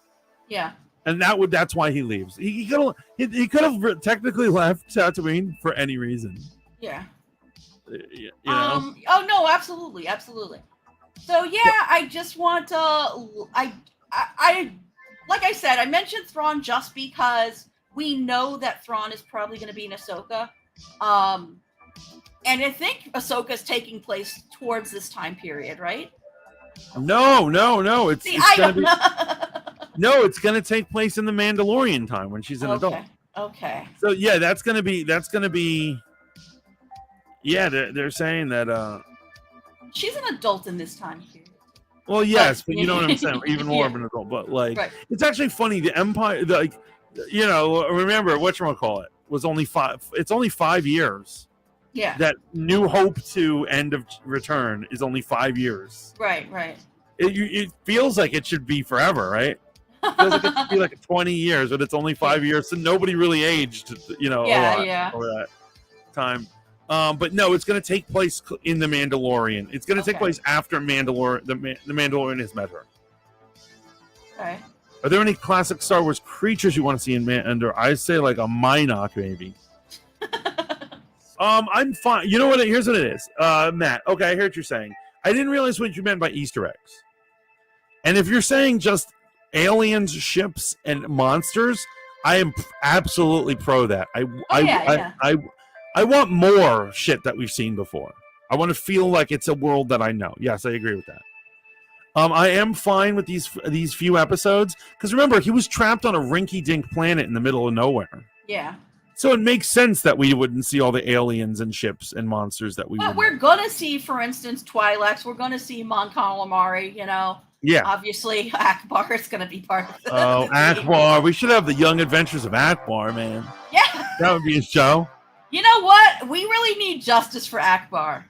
Yeah. And that's why he leaves. He could have technically left Tatooine for any reason. Yeah. You know? Oh no, absolutely. So yeah, I just want to. I like I said, I mentioned Thrawn just because we know that Thrawn is probably going to be in Ahsoka. And I think Ahsoka is taking place towards this time period, right? No. It's going to take place in the Mandalorian time when she's an adult. Okay. So yeah, that's going to be. Yeah, they're saying that. She's an adult in this time period. Well, yes, but you know what I'm saying. Even more of an adult, but like, It's actually funny. The Empire, remember whatchamacallit was only 5. It's only 5 years. Yeah. That New Hope to End of Return is only 5 years. Right. It feels like it should be forever, right? It feels like it should be like 20 years, but it's only 5 years, so nobody really aged, a lot over that time. But no, it's going to take place in the Mandalorian. It's going to take place after Mandalore. The Mandalorian has met her. Okay. Are there any classic Star Wars creatures you want to see in Andor? I say like a Mynock, maybe. I'm fine. You know what? Here's what it is, Matt. Okay, I hear what you're saying. I didn't realize what you meant by Easter eggs. And if you're saying just aliens, ships, and monsters, I am absolutely pro that. I want more shit that we've seen before. I want to feel like it's a world that I know. Yes, I agree with that. I am fine with these few episodes because remember, he was trapped on a rinky-dink planet in the middle of nowhere. Yeah. So it makes sense that we wouldn't see all the aliens and ships and monsters that we. Well, we're gonna see, for instance, Twi'leks. We're gonna see Mon Calamari. Yeah. Obviously, Akbar is going to be part of the Akbar. We should have the Young Adventures of Akbar, man. Yeah. That would be a show. You know what? We really need justice for Akbar.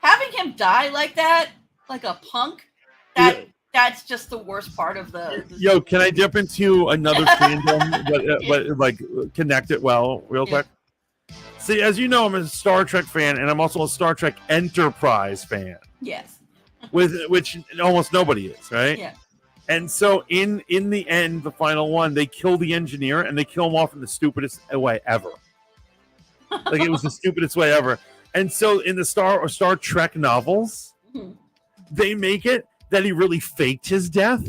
Having him die like that, like a punk, that's just the worst part of the Yo, can I dip into another fandom, but like connect it well, real quick? See, as you know, I'm a Star Trek fan, and I'm also a Star Trek Enterprise fan. Yes. Which almost nobody is, right? Yeah. And so in the end, the final one, they kill the engineer, and they kill him off in the stupidest way ever. Like, it was the stupidest way ever. And so in the Star Trek novels, they make it that he really faked his death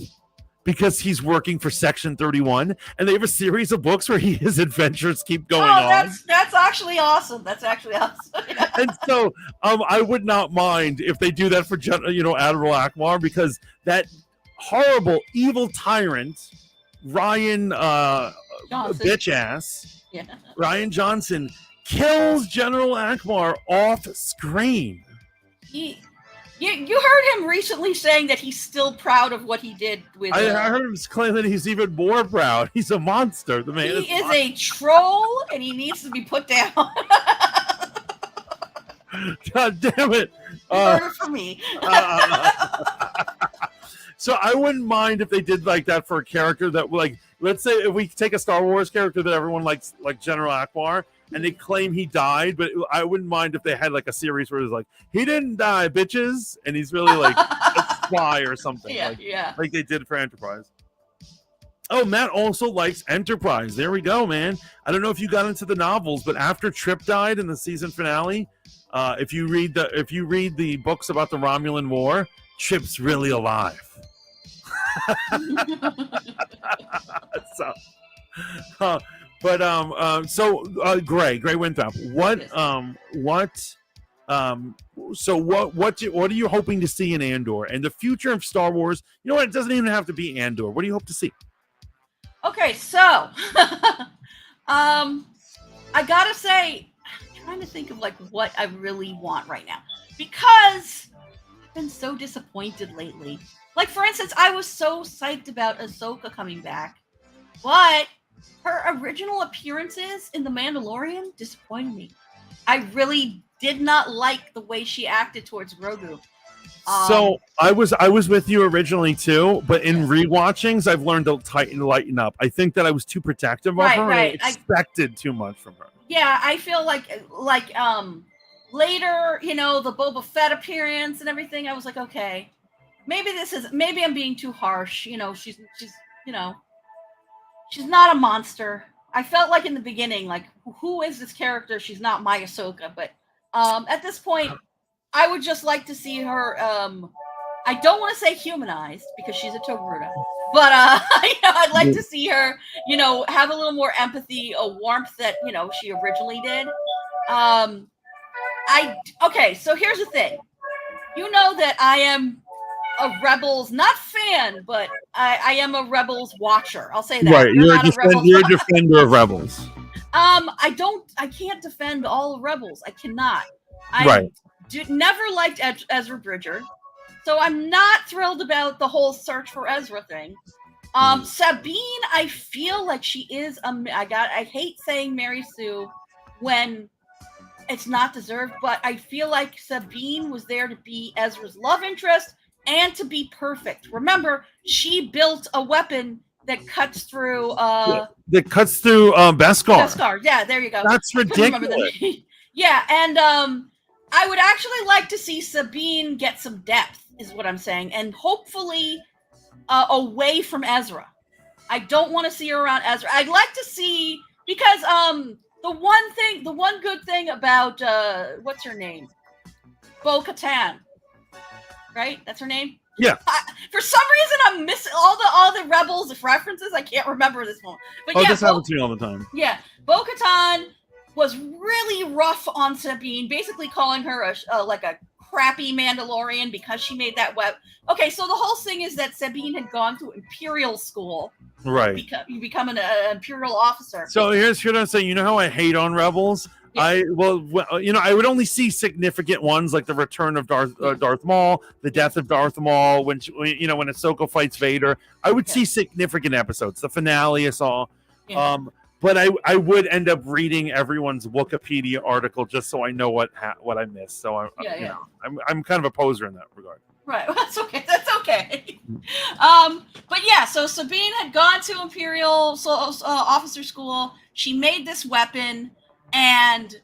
because he's working for Section 31, and they have a series of books where his adventures keep going on. That's actually awesome. That's actually awesome. And so I would not mind if they do that for Admiral Akbar, because that horrible evil tyrant Ryan bitch ass Ryan Johnson kills General Akbar off screen. You heard him recently saying that he's still proud of what he did with. I heard him claim that he's even more proud. He's a monster. The man is a troll, and he needs to be put down. God damn it! Murder for me. So I wouldn't mind if they did like that for a character that, like, let's say if we take a Star Wars character that everyone likes, like General Akbar, and they claim he died, but I wouldn't mind if they had like a series where it's like, he didn't die, bitches, and he's really like a spy or something. Like they did for Enterprise. Oh, Matt also likes Enterprise. There we go, man. I don't know if you got into the novels, but after Trip died in the season finale, if you read the books about the Romulan War, Trip's really alive. Gray Winthrop, what are you hoping to see in Andor and the future of Star Wars? You know what? It doesn't even have to be Andor. What do you hope to see? Okay, so I gotta say, I'm trying to think of like what I really want right now, because I've been so disappointed lately. Like, for instance, I was so psyched about Ahsoka coming back, but her original appearances in The Mandalorian disappointed me. I really did not like the way she acted towards Grogu. So I was with you originally too, but in rewatchings, I've learned to lighten up. I think that I was too protective of her. I expected too much from her. Yeah, I feel like later, the Boba Fett appearance and everything, I was like, okay, maybe I'm being too harsh. She's not a monster. I felt like in the beginning, like, who is this character? She's not my Ahsoka. But at this point, I would just like to see her. I don't want to say humanized because she's a Togruta, but I'd like to see her, have a little more empathy, a warmth that she originally did. Okay, so here's the thing. You know that I am a Rebels, not fan, but I am a Rebels watcher. I'll say that. Right, you're a defender of Rebels. I can't defend all Rebels. I cannot. I never liked Ezra Bridger, so I'm not thrilled about the whole search for Ezra thing. Sabine, I feel like she is I hate saying Mary Sue when it's not deserved, but I feel like Sabine was there to be Ezra's love interest and to be perfect. Remember, she built a weapon that cuts through Beskar. Beskar. Yeah, there you go. That's ridiculous. Yeah, and I would actually like to see Sabine get some depth, is what I'm saying, and hopefully away from Ezra. I don't want to see her around Ezra. I'd like to see, because the one good thing about what's her name, Bo-Katan, right? That's her name. Yeah. For some reason, I'm missing all the Rebels references. I can't remember this one. But this happens to me all the time. Yeah, Bo-Katan was really rough on Sabine, basically calling her like a crappy Mandalorian because she made that web. Okay, so the whole thing is that Sabine had gone to Imperial school. Right. You become an Imperial officer. So here's what I'm saying. You know how I hate on Rebels? I would only see significant ones like the return of Darth Maul, the death of Darth Maul, when when Ahsoka fights Vader. I would see significant episodes. The finale I saw, but I would end up reading everyone's Wikipedia article just so I know what I missed. So I'm kind of a poser in that regard. Right, well, that's okay. That's okay. But yeah, so Sabine had gone to Imperial officer school. She made this weapon, and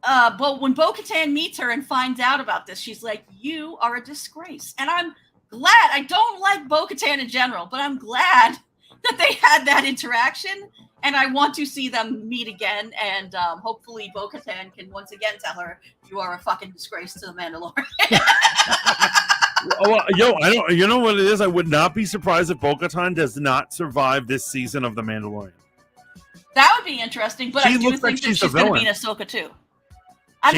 but when Bo-Katan meets her and finds out about this, she's like, "You are a disgrace." And I'm glad. I don't like Bo-Katan in general, but I'm glad that they had that interaction, and I want to see them meet again. And hopefully, Bo-Katan can once again tell her, "You are a fucking disgrace to the Mandalorian." You know what it is? I would not be surprised if Bo-Katan does not survive this season of The Mandalorian. That would be interesting, but I do think that she's going to be in Ahsoka too. I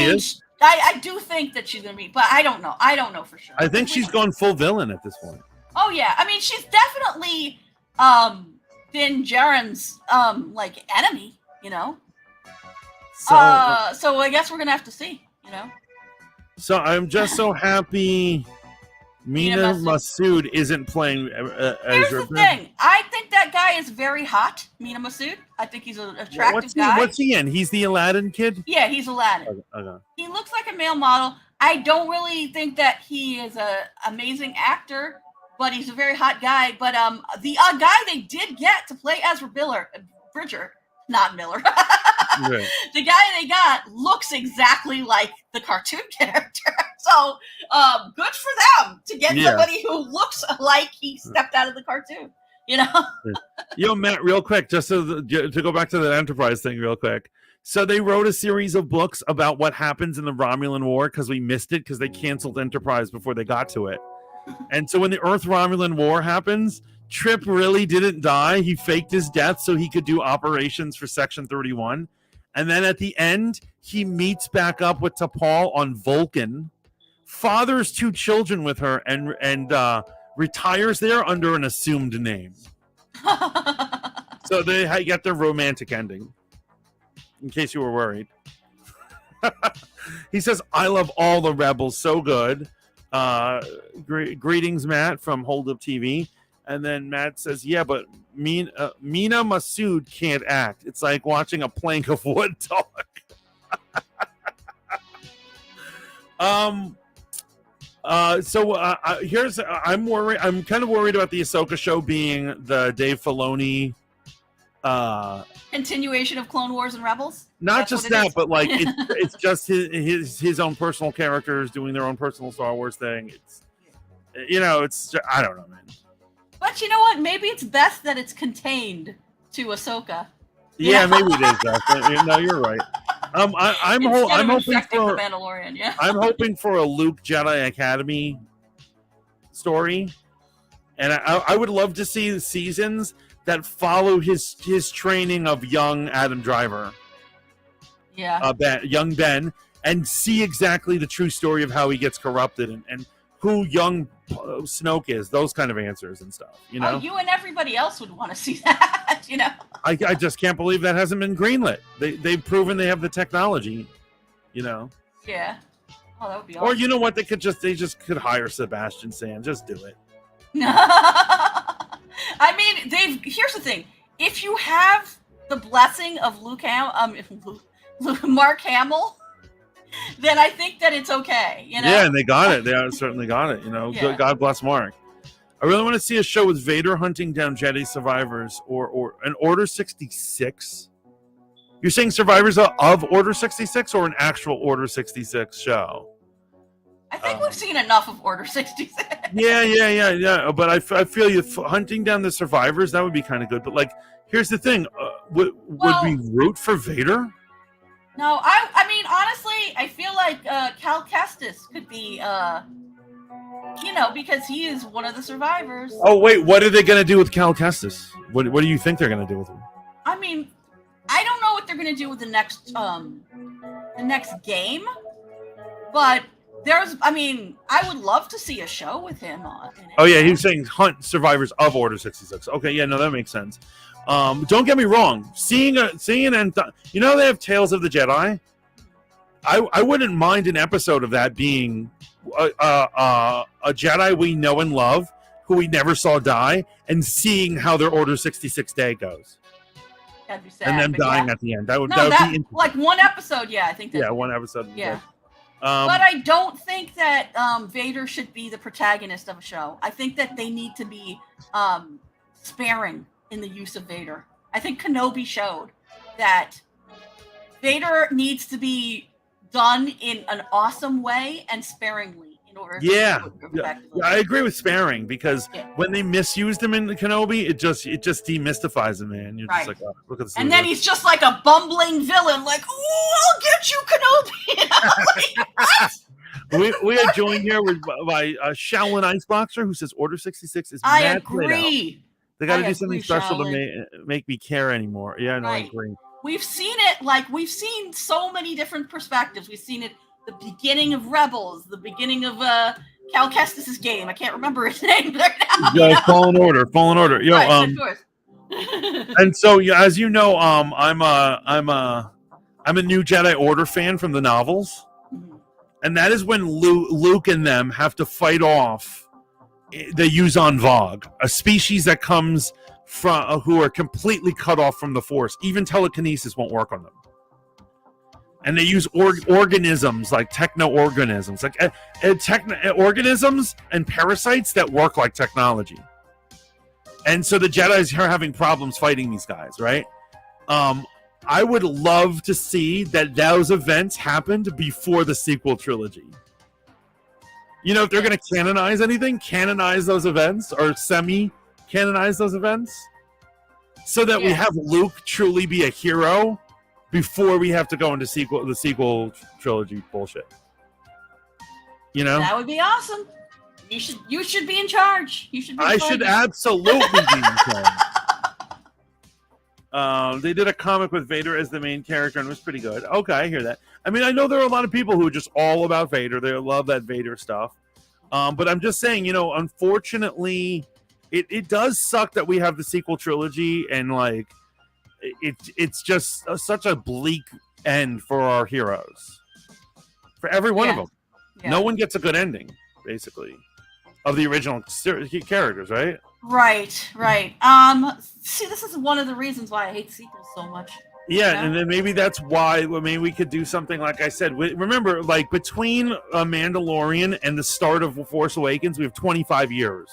do think that she's going to be, but I don't know. I don't know for sure. I think she's gone full villain at this point. Oh yeah, I mean she's definitely Din Djarin's enemy, So I guess we're going to have to see, So I'm just so happy Mina Masood isn't playing Here's the thing. I think that guy is very hot, Mina Masood. I think he's an attractive guy. What's he in? He's the Aladdin kid? Yeah, he's Aladdin. Okay. He looks like a male model. I don't really think that he is an amazing actor, but he's a very hot guy. But the guy they did get to play Ezra Bridger, not Miller. Right. The guy they got looks exactly like the cartoon character. So good for them to get somebody who looks like he stepped out of the cartoon. Matt, real quick, just to go back to that Enterprise thing real quick. So they wrote a series of books about what happens in the Romulan War because we missed it because they canceled Enterprise before they got to it. And so when the Earth-Romulan War happens, Trip really didn't die. He faked his death so he could do operations for Section 31. And then at the end, he meets back up with T'Pol on Vulcan, fathers 2 children with her, and retires there under an assumed name. So they get their romantic ending, in case you were worried. He says, "I love all the rebels, so good. Greetings, Matt, from Hold Up TV." And then Matt says, "Yeah, but Mina Masood can't act. It's like watching a plank of wood talk." I'm worried. I'm kind of worried about the Ahsoka show being the Dave Filoni continuation of Clone Wars and Rebels. Not just that, but like it's just his own personal characters doing their own personal Star Wars thing. It's I don't know, man. But you know what? Maybe it's best that it's contained to Ahsoka. Yeah, maybe it is. No, you're right. I'm hoping for Mandalorian. Yeah. I'm hoping for a Luke Jedi Academy story, and I would love to see seasons that follow his training of young Adam Driver. Yeah. Young Ben, and see exactly the true story of how he gets corrupted and who young Snoke is, those kind of answers and stuff, you and everybody else would want to see that, I just can't believe that hasn't been greenlit. They've proven they have the technology, Yeah. Oh, that would be awesome. Or you know what, they just could hire Sebastian Stan, just do it. I mean, here's the thing. If you have the blessing of Mark Hamill, then I think that it's okay, Yeah, and they got it. They certainly got it, Yeah. God bless Mark. I really want to see a show with Vader hunting down Jedi survivors or an Order 66. You're saying survivors of Order 66 or an actual Order 66 show? I think we've seen enough of Order 66. Yeah. But I feel you hunting down the survivors, that would be kind of good. But here's the thing: would we root for Vader? No, I mean, honestly, I feel like Cal Kestis could be, because he is one of the survivors. Oh, wait, what are they going to do with Cal Kestis? What do you think they're going to do with him? I mean, I don't know what they're going to do with the next game, but I would love to see a show with him on. Oh, yeah, he was saying hunt survivors of Order 66. Okay, yeah, no, that makes sense. Don't get me wrong. Seeing they have Tales of the Jedi. I wouldn't mind an episode of that being a Jedi we know and love, who we never saw die, and seeing how their Order 66 day goes. That'd be sad, and them dying at the end. That would be like one episode. Yeah, I think that. Yeah, one episode. Yeah. But I don't think that Vader should be the protagonist of a show. I think that they need to be sparing in the use of Vader. I think Kenobi showed that Vader needs to be done in an awesome way and sparingly in order to I agree with sparing, because when they misused him in the Kenobi, it just demystifies him, man. You're just like, oh, look at this. And then he's just like a bumbling villain, like, "Oh, I'll get you, Kenobi." Like, we are joined here by Shaolin Iceboxer, who says Order 66 is I mad agree. They got to do something special to make me care anymore. Yeah, no, I agree. We've seen it, we've seen so many different perspectives. We've seen it the beginning of Rebels, the beginning of Cal Kestis' game. I can't remember his name right now. Fallen Order. Yo, of course. And so, as you know, I'm a new Jedi Order fan from the novels, and that is when Luke and them have to fight off the Yuuzhan Vog, a species that comes from who are completely cut off from the Force. Even telekinesis won't work on them. And they use organisms, like techno-organisms, like organisms and parasites that work like technology. And so the Jedi are having problems fighting these guys, right? I would love to see that those events happened before the sequel trilogy. You know, if they're going to canonize anything, canonize those events, or semi-canonize those events, so that we have Luke truly be a hero before we have to go into the sequel trilogy bullshit. You know, that would be awesome. You should be in charge. You should. I should absolutely be in charge. They did a comic with Vader as the main character, and it was pretty good. Okay, I hear that. I mean, I know there are a lot of people who are just all about Vader. They love that Vader stuff. But I'm just saying, you know, unfortunately, it does suck that we have the sequel trilogy, and like, it's just such a bleak end for our heroes. For every one of them, no one gets a good ending, basically, of the original characters, right? Right. See, this is one of the reasons why I hate sequels so much. Yeah, you know? And then maybe that's why. Maybe we could do something like I said. Remember, like between Mandalorian and the start of Force Awakens, we have 25 years.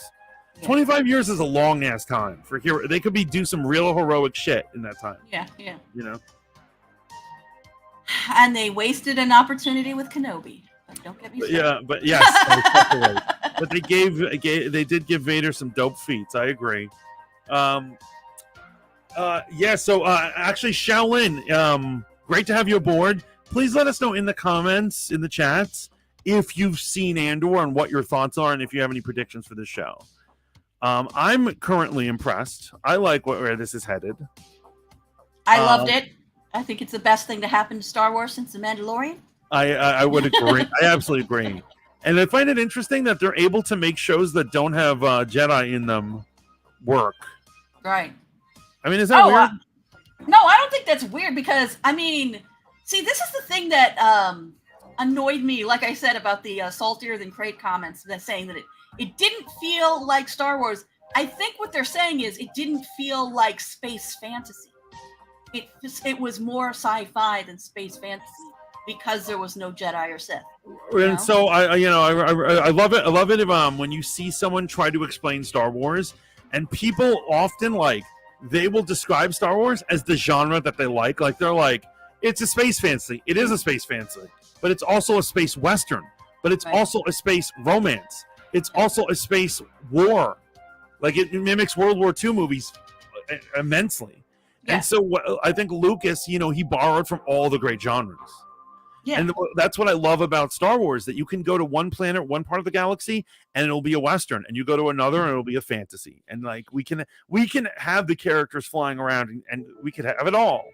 25 years is a long ass time for hero. They could do some real heroic shit in that time. Yeah. You know. And they wasted an opportunity with Kenobi. Don't get me started. Yeah, but yes, but they did give Vader some dope feats. I agree. So actually, Shaolin, great to have you aboard. Please let us know in the comments, in the chats, if you've seen Andor and what your thoughts are, and if you have any predictions for this show. I'm currently impressed. I like where this is headed. I loved it. I think it's the best thing to happen to Star Wars since The Mandalorian. I would agree. I absolutely agree. And I find it interesting that they're able to make shows that don't have Jedi in them work. Right. I mean, is that weird? No, I don't think that's weird, because, I mean, see, this is the thing that annoyed me, like I said, about the saltier than crate comments, that saying that it didn't feel like Star Wars. I think what they're saying is it didn't feel like space fantasy. It was more sci-fi than space fantasy, because there was no Jedi or Sith. And so I love it. I love it when you see someone try to explain Star Wars, and people often they will describe Star Wars as the genre that they like. Like they're like, it's a space fantasy. It is a space fantasy, but it's also a space western. But it's also a space romance. It's also a space war. Like it mimics World War II movies immensely. Yeah. And so I think Lucas, he borrowed from all the great genres. Yeah. And that's what I love about Star Wars, that you can go to one planet, one part of the galaxy, and it'll be a Western, and you go to another and it'll be a fantasy. And we can have the characters flying around, and we can have it all.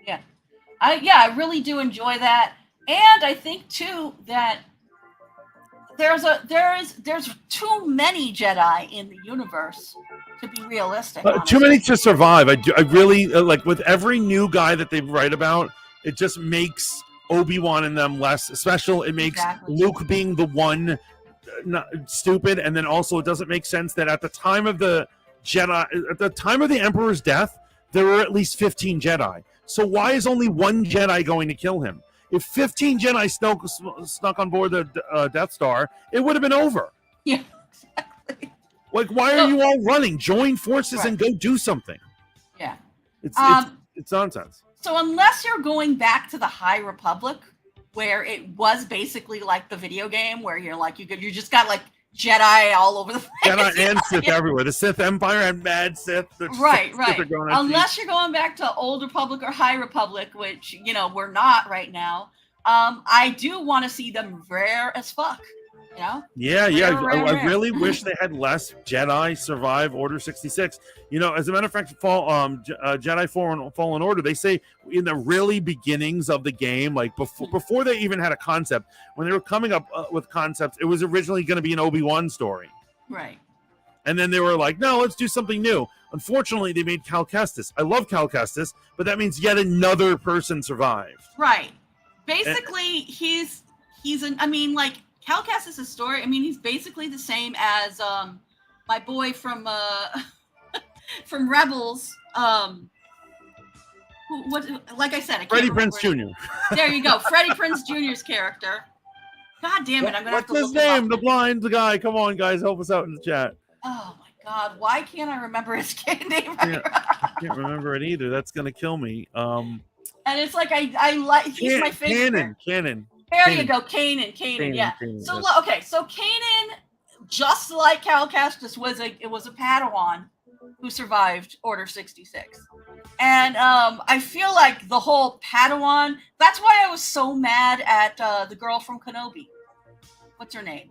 Yeah. I really do enjoy that. And I think too that there's too many Jedi in the universe to be realistic. Too many to survive. I really with every new guy that they write about, it just makes Obi-Wan and them less special. It makes Luke being the one not stupid, and then also it doesn't make sense that at the time of the Emperor's death, there were at least 15 Jedi. So why is only one Jedi going to kill him? If 15 Jedi snuck on board the Death Star, it would have been over. Yeah, exactly. Like, why are you all running? Join forces and go do something. Yeah. It's nonsense. So unless you're going back to the High Republic, where it was basically like the video game, where you're like you just got like Jedi all over the place. Jedi and Sith everywhere. The Sith Empire and mad Sith. Right. Unless you're going back to Old Republic or High Republic, which, we're not right now. I do want to see them rare as fuck. Yeah. I really wish they had less Jedi survive Order 66. As a matter of fact, Jedi Fallen Order, they say in the really beginnings of the game, like before they even had a concept, when they were coming up with concepts, it was originally going to be an Obi-Wan story. Right. And then they were like, no, let's do something new. Unfortunately, they made Cal Kestis. I love Cal Kestis, but that means yet another person survived. Right. Basically, Cal Kestis' story, he's basically the same as my boy from from Rebels. Like I said, I can't Freddie Prinze Jr. There you go, Freddie Prinze Jr.'s character. God damn it! I'm gonna have to look him up. What's his name? The blind guy. Come on, guys, help us out in the chat. Oh my God, why can't I remember his name? I can't remember it either. That's gonna kill me. And it's like I like he's my favorite. Kanan. There you go, Kanan. Yeah. So Kanan, just like Cal Kestis, was a Padawan who survived Order 66, and I feel like the whole Padawan. That's why I was so mad at the girl from Kenobi. What's her name?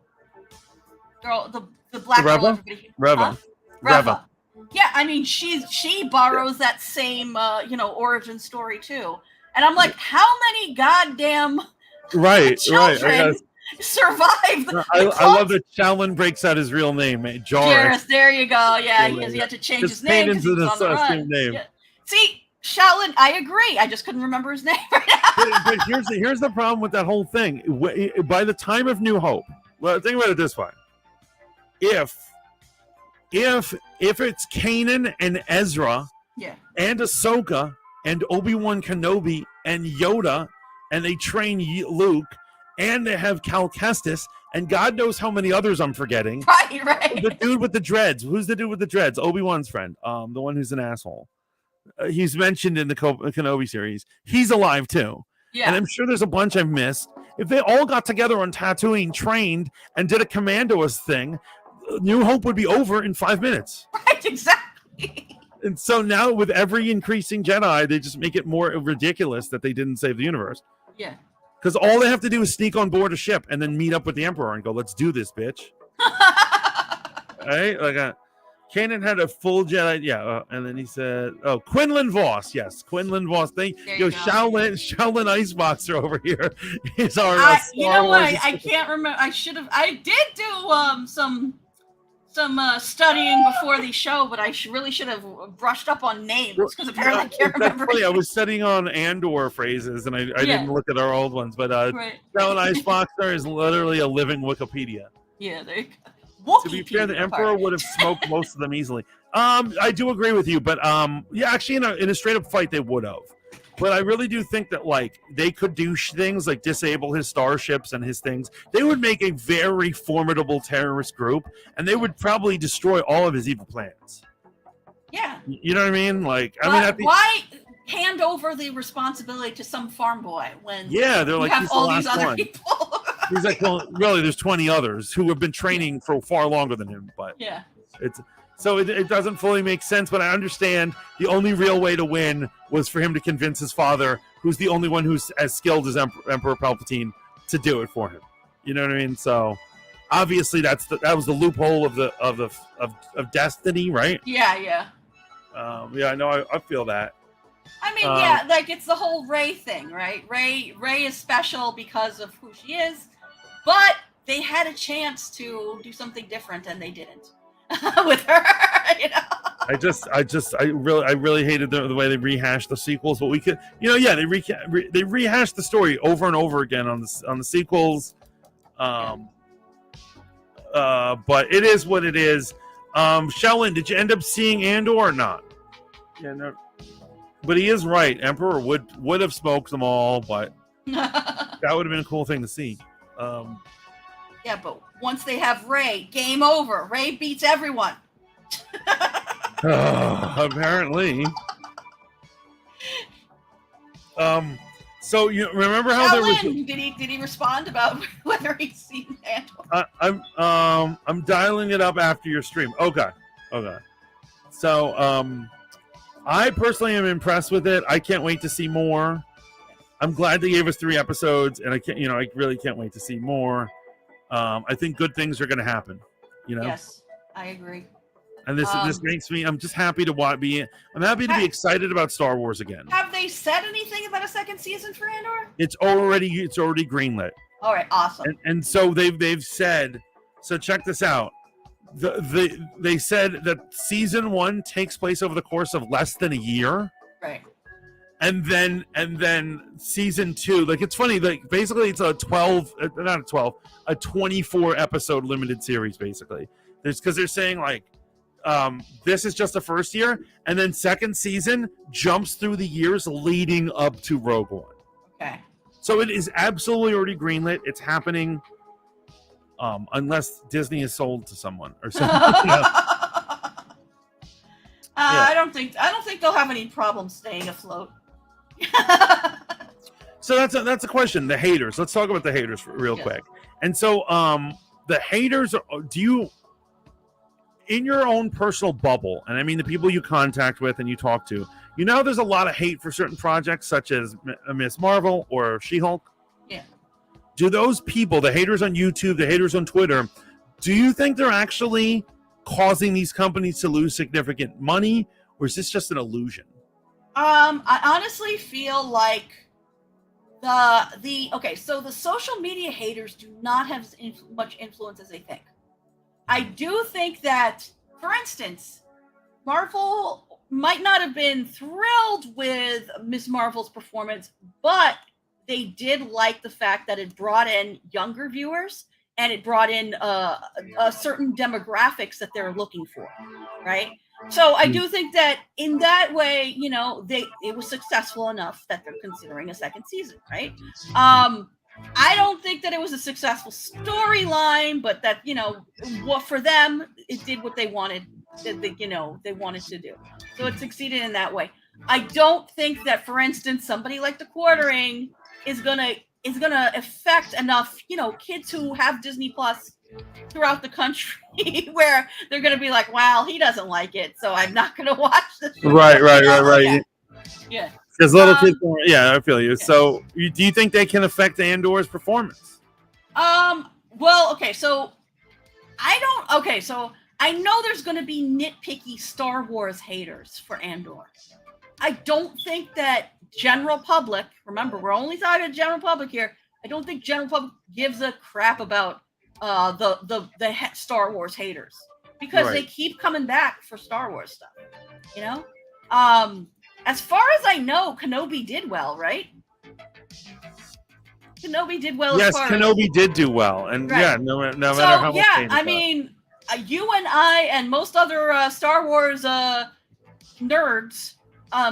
Girl, the black girl. Reva. Reva. Yeah, she borrows that same origin story too, and I'm like, how many goddamn children survived? I love that Shaolin breaks out his real name, Jarrus. There you go. Yeah, he had to change his name because he was on the run. Same name. Yeah. See, Shaolin, I agree. I just couldn't remember his name right now. but here's the problem with that whole thing. By the time of New Hope, well, think about it this way: if it's Kanan and Ezra, and Ahsoka and Obi-Wan Kenobi and Yoda, and they train Luke, and they have Cal Kestis, and God knows how many others I'm forgetting. Right. The dude with the dreads. Who's the dude with the dreads? Obi-Wan's friend. The one who's an asshole. He's mentioned in the Kenobi series. He's alive too. Yeah. And I'm sure there's a bunch I've missed. If they all got together on Tatooine, trained, and did a commandoist thing, New Hope would be over in 5 minutes. Right, exactly. And so now with every increasing Jedi, they just make it more ridiculous that they didn't save the universe. Yeah. Because all they have to do is sneak on board a ship and then meet up with the Emperor and go, let's do this, bitch. Right? Kanan had a full Jedi, and then he said, Quinlan Voss, yes, Quinlan Voss. Shaolin Iceboxer over here is our I can't remember. I did do some studying before the show, but I really should have brushed up on names because apparently I can't remember. Funny, I was studying on Andor phrases, and I didn't look at our old ones, but Shaolin Iceboxer is literally a living Wikipedia. Yeah, there you go. To be fair, the Emperor would have smoked most of them easily. I do agree with you, but actually in a straight up fight they would have. But I really do think that they could do things like disable his starships and his things. They would make a very formidable terrorist group, and they would probably destroy all of his evil plans. Yeah. You know what I mean? Why hand over the responsibility to some farm boy when they're like, you have all these other people? He's like, well, really, there's 20 others who have been training for far longer than him. But it doesn't fully make sense. But I understand the only real way to win was for him to convince his father, who's the only one who's as skilled as Emperor Palpatine, to do it for him. You know what I mean? So obviously that was the loophole of destiny, right? Yeah. I know. I feel that. It's the whole Rey thing, right? Rey is special because of who she is, but they had a chance to do something different and they didn't with her, I really hated the way they rehashed the sequels, but we could, they rehashed the story over and over again on the sequels. But it is what it is. Shellen, did you end up seeing Andor or not? Yeah, no. But he is right. Emperor would have smoked them all, but that would have been a cool thing to see. Yeah, but once they have Rey, game over. Rey beats everyone. Apparently. So you remember how Shellen, did he respond about whether he's seen Andor? I'm dialing it up after your stream. Okay. So I personally am impressed with it. I can't wait to see more. I'm glad they gave us 3 episodes, and I really can't wait to see more. I think good things are going to happen. Yes, I agree. And this makes me. I'm just happy to be excited about Star Wars again. Have they said anything about a second season for Andor? It's already greenlit. All right, awesome. And so they've said. So check this out. They said that season 1 takes place over the course of less than a year. Right. And then season 2, like, it's funny, like, basically it's a 24 episode limited series, basically. Because they're saying, like, this is just the first year, and then second season jumps through the years leading up to Rogue One. Okay. So it is absolutely already greenlit. It's happening, unless Disney is sold to someone or something. I don't think they'll have any problem staying afloat. So that's a question. The haters. Let's talk about the haters real quick. And so, the haters. Do you, in your own personal bubble, and I mean the people you contact with and you talk to, there's a lot of hate for certain projects such as Miss Marvel or She-Hulk. Yeah. Do those people, the haters on YouTube, the haters on Twitter, do you think they're actually causing these companies to lose significant money, or is this just an illusion? I honestly feel like so the social media haters do not have as much influence as they think. I do think that, for instance, Marvel might not have been thrilled with Ms. Marvel's performance, but they did like the fact that it brought in younger viewers and it brought in a certain demographics that they're looking for, right? So I do think that in that way, it was successful enough that they're considering a second season, right? I don't think that it was a successful storyline, but that, for them, it did what they wanted. They wanted to do. So it succeeded in that way. I don't think that, for instance, somebody like The Quartering is gonna affect enough, kids who have Disney Plus throughout the country where they're gonna be like, "Wow, he doesn't like it, so I'm not gonna watch this." Right. Yeah. Because little kids, I feel you. Yeah. So, do you think they can affect Andor's performance? Well, okay, so I know there's going to be nitpicky Star Wars haters for Andor. I don't think that general public, remember, we're only talking about general public here. I don't think general public gives a crap about the Star Wars haters, because they keep coming back for Star Wars stuff, as far as I know, Kenobi did well, right? Kenobi did well. Yes, Kenobi did do well, and no matter how much. Yeah, I mean, you and I and most other Star Wars nerds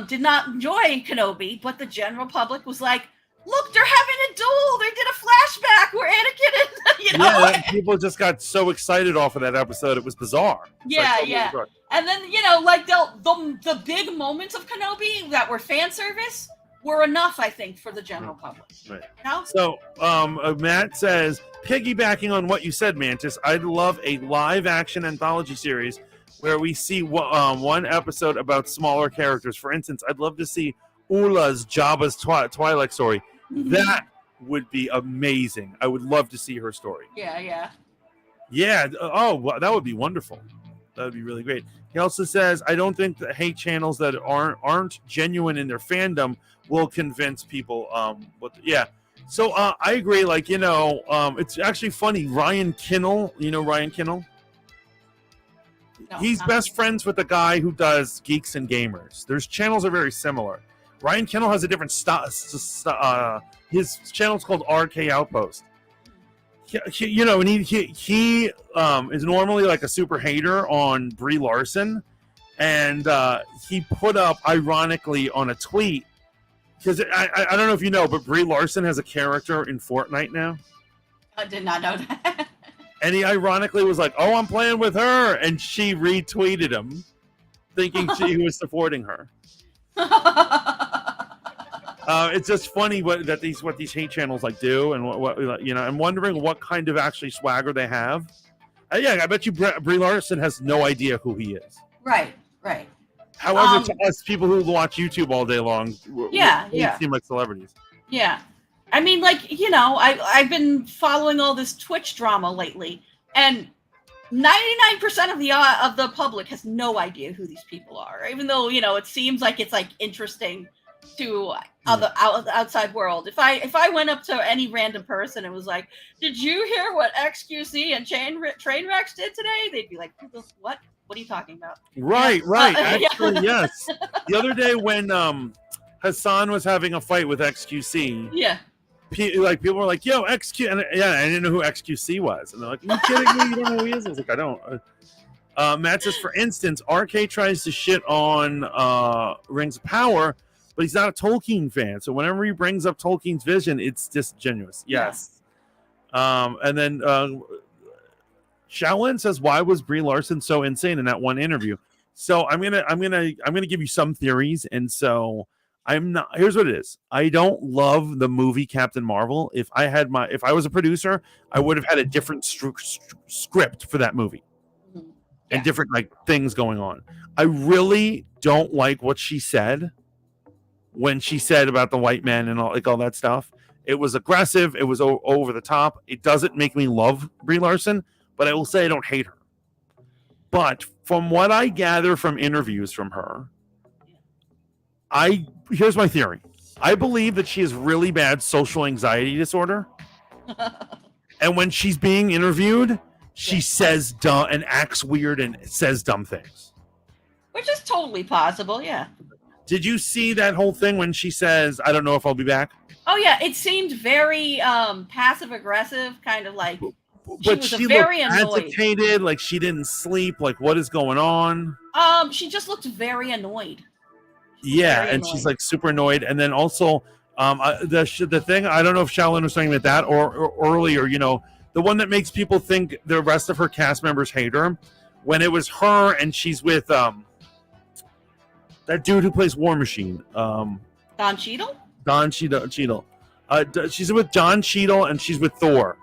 did not enjoy Kenobi, but the general public was like, "Look, they're having a duel. They did a flashback where Anakin is." Yeah, people just got so excited off of that episode. It was bizarre. Bizarre. And then, the big moments of Kenobi that were fan service were enough, I think, for the general public. Right. No? So, Matt says, piggybacking on what you said, Mantis, I'd love a live-action anthology series where we see one episode about smaller characters. For instance, I'd love to see Ula's Jabba's Twilight story. Mm-hmm. That would be amazing. I would love to see her story. Yeah. Oh, that would be wonderful. That would be really great. He also says, I don't think the hate channels that aren't genuine in their fandom will convince people. So I agree. Like, it's actually funny. Ryan Kinnell, Ryan Kinnell? No, He's not best friends with the guy who does Geeks and Gamers. Their channels are very similar. Ryan Kendall has a different his channel's called RK Outpost. And he is normally like a super hater on Brie Larson, and he put up ironically on a tweet, because I don't know if you know, but Brie Larson has a character in Fortnite now. I did not know that. And he ironically was like, "Oh, I'm playing with her," and she retweeted him, thinking he was supporting her. It's just funny what these hate channels like do, and what I'm wondering what kind of actually swagger they have. Yeah, I bet you Brie Larson has no idea who he is. Right. However, to us people who watch YouTube all day long, they seem like celebrities. Yeah. I mean, I've been following all this Twitch drama lately, and 99% of the public has no idea who these people are, even though, it seems like it's like interesting to the outside world. If I went up to any random person and was like, "Did you hear what XQC and Trainwrecks did today?" They'd be like, "What? What are you talking about?" Right. Actually, yes. The other day when Hassan was having a fight with XQC, people were like, "Yo, XQ," and I didn't know who XQC was, and they're like, "Are you kidding me? You don't know who he is?" I was like, "I don't." Matt says, for instance, RK tries to shit on Rings of Power, but he's not a Tolkien fan, so whenever he brings up Tolkien's vision, it's disingenuous. Yes. And then Shaolin says, "Why was Brie Larson so insane in that one interview?" So I'm gonna give you some theories, and so I'm not. Here's what it is. I don't love the movie Captain Marvel. If I was a producer, I would have had a different script for that movie, and different things going on. I really don't like what she said when she said about the white man and all that stuff. It was aggressive. It was over the top. It doesn't make me love Brie Larson, but I will say I don't hate her. But from what I gather from interviews from her, here's my theory. I believe that she has really bad social anxiety disorder. And when she's being interviewed, she says dumb and acts weird and says dumb things. Which is totally possible, yeah. Did you see that whole thing when she says, "I don't know if I'll be back"? Oh yeah, it seemed very passive aggressive, kind of like she very looked annoyed. Agitated, like she didn't sleep, like what is going on? She just looked very annoyed. She's like super annoyed. And then also the thing, I don't know if Shaolin was talking about that or earlier, the one that makes people think the rest of her cast members hate her, when it was her and she's with that dude who plays War Machine. Don Cheadle? Don Cheadle. She's with Don Cheadle and she's with Thor.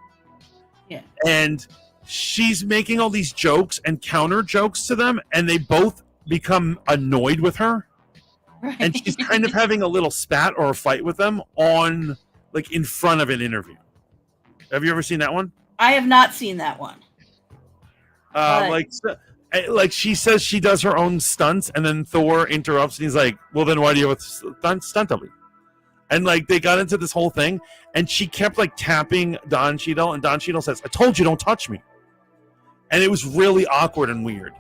Yeah. And she's making all these jokes and counter jokes to them, and they both become annoyed with her. Right. And she's kind of having a little spat or a fight with them in front of an interview. Have you ever seen that one? I have not seen that one. Like she says she does her own stunts, and then Thor interrupts and he's like, "Well, then why do you have a stunt double?" And they got into this whole thing, and she kept tapping Don Cheadle, and Don Cheadle says, "I told you, don't touch me." And it was really awkward and weird.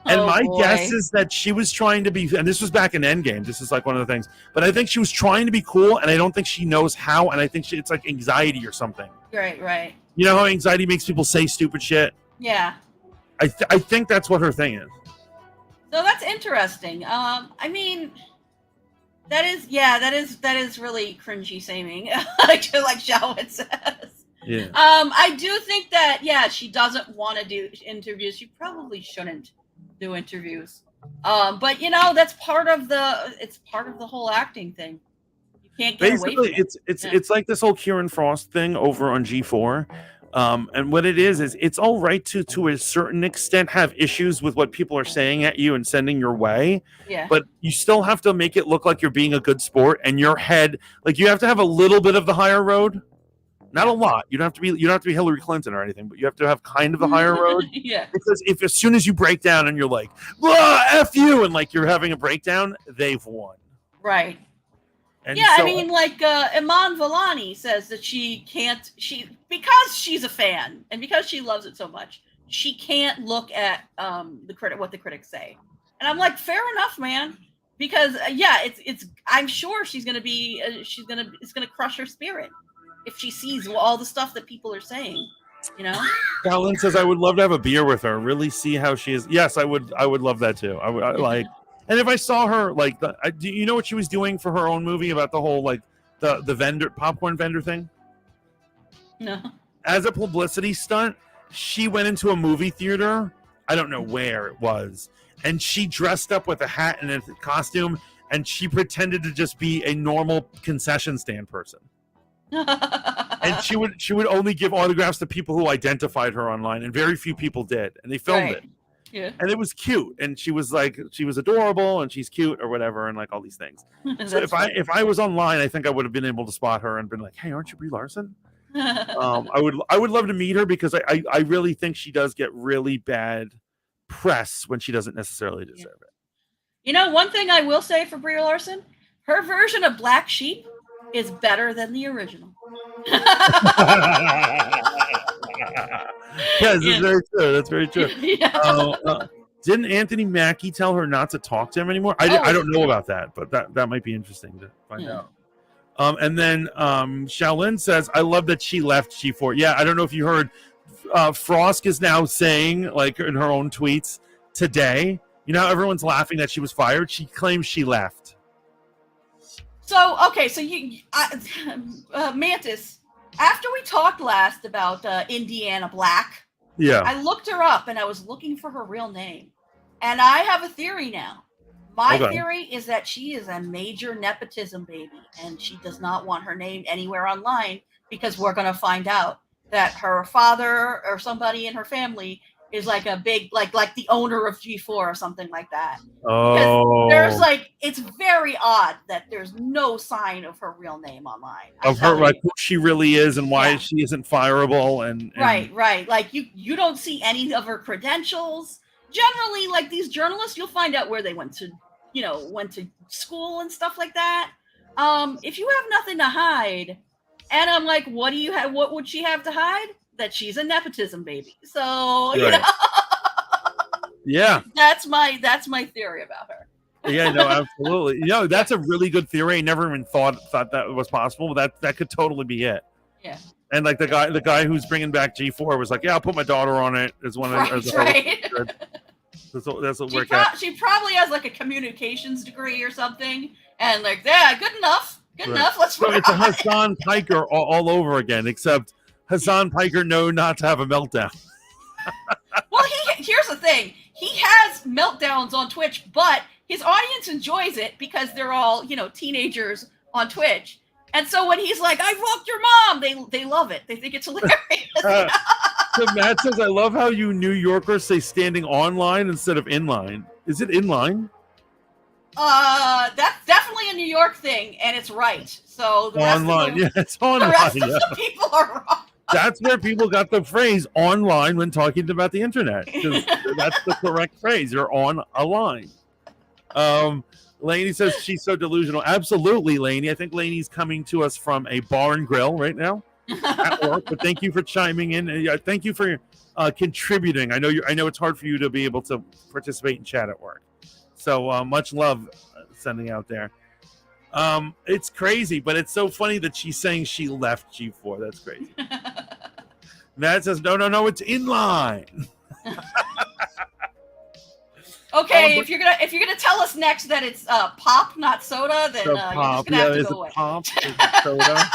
And my guess is that she was trying to be, and this was back in Endgame, this is one of the things, but I think she was trying to be cool, and I don't think she knows how, and I think it's like anxiety or something. Right. You know how anxiety makes people say stupid shit? Yeah. I think that's what her thing is. So that's interesting. I mean, that is really cringy seeming, like Shaolin says. Yeah. I do think that she doesn't want to do interviews. She probably shouldn't do interviews. But that's part of the whole acting thing. You can't get away from it. It's like this whole Kieran Frost thing over on G4. And what it is it's all right to a certain extent have issues with what people are saying at you and sending your way. Yeah. But you still have to make it look like you're being a good sport, and your head, you have to have a little bit of the higher road. Not a lot. You don't have to be Hillary Clinton or anything, but you have to have kind of the higher road. Yeah. Because if as soon as you break down and you're like, F you, and you're having a breakdown, they've won. Right. And I mean, Iman Vellani says that because she's a fan and because she loves it so much, she can't look at what the critics say. And I'm like, fair enough, man. Because it's I'm sure she's gonna be it's gonna crush her spirit if she sees all the stuff that people are saying, you know. Colin says, I would love to have a beer with her, really see how she is. Yes, I would love that too. I like, and if I saw her, like, do you know what she was doing for her own movie about the whole, like, the popcorn vendor thing? No. As a publicity stunt, she went into a movie theater, I don't know where it was, and she dressed up with a hat and a costume, and she pretended to just be a normal concession stand person. And she would only give autographs to people who identified her online, and very few people did, and they filmed it. Yeah. And it was cute, and she was adorable, and she's cute or whatever, and like all these things. So if I was online, I think I would have been able to spot her and been like, hey, aren't you Brie Larson? I would love to meet her, because I really think she does get really bad press when she doesn't necessarily deserve it. You know, one thing I will say for Brie Larson, her version of Black Sheep is better than the original. Yes, that's very true. That's very true. Yeah. Didn't Anthony Mackie tell her not to talk to him anymore? I don't know about that, but that might be interesting to find out. And then Shaolin says, I love that she left G4. Yeah, I don't know if you heard, Frost is now saying, like, in her own tweets today, you know, everyone's laughing that she was fired. She claims she left. So, okay, so Mantis, after we talked last about Indiana Black, I looked her up, and I was looking for her real name. And I have a theory now. My theory is that she is a major nepotism baby, and she does not want her name anywhere online, because we're going to find out that her father or somebody in her family is like a big, like the owner of G4 or something like that. Oh. Because there's it's very odd that there's no sign of her real name online. Of her, like, who she really is and why she isn't fireable. And Right. Like, you don't see any of her credentials. Generally, like, these journalists, you'll find out where they went to school and stuff like that. If you have nothing to hide, and I'm like, what would she have to hide? That she's a nepotism baby. So, you know. Yeah. That's my theory about her. Yeah, no, absolutely. You know, that's a really good theory. I never even thought that was possible, but that could totally be it. Yeah. And like the guy who's bringing back G4 was like, yeah, I'll put my daughter on it as one of the right. That's what worked out. She probably has like a communications degree or something, and like, yeah, good enough. Let's so it's a Hassan Piker all over again, except Hassan Piker know not to have a meltdown. Well, here's the thing. He has meltdowns on Twitch, but his audience enjoys it because they're all, teenagers on Twitch. And so when he's like, I fucked your mom, they love it. They think it's hilarious. So Matt says, I love how you New Yorkers say standing online instead of in line. Is it in line? That's definitely a New York thing, and it's right. So the online, it's online. The rest of the people are wrong. That's where people got the phrase online when talking about the internet. That's the correct phrase. You're on a line. Lainey says she's so delusional. Absolutely, Lainey. I think Lainey's coming to us from a bar and grill right now at work. But thank you for chiming in. Thank you for contributing. I know it's hard for you to be able to participate in chat at work. So much love sending out there. It's crazy, but it's so funny that she's saying she left G4. That's crazy. Matt says, no, it's in line. Okay, if you're gonna tell us next that it's pop, not soda, then you're just gonna have to go away. Pop? Is it soda?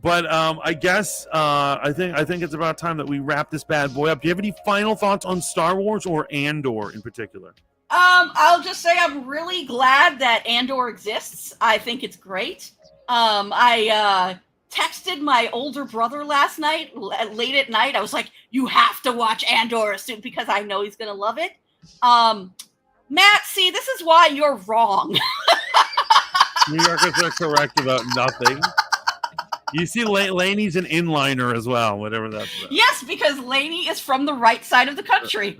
But I guess I think it's about time that we wrap this bad boy up. Do you have any final thoughts on Star Wars or Andor in particular? I'll just say I'm really glad that Andor exists. I think it's great. I texted my older brother last night, late at night. I was like, you have to watch Andor soon because I know he's going to love it. Matt, see, this is why you're wrong. New Yorkers are correct about nothing. You see, Lainey's an inliner as well, whatever that's about. Yes, because Lainey is from the right side of the country.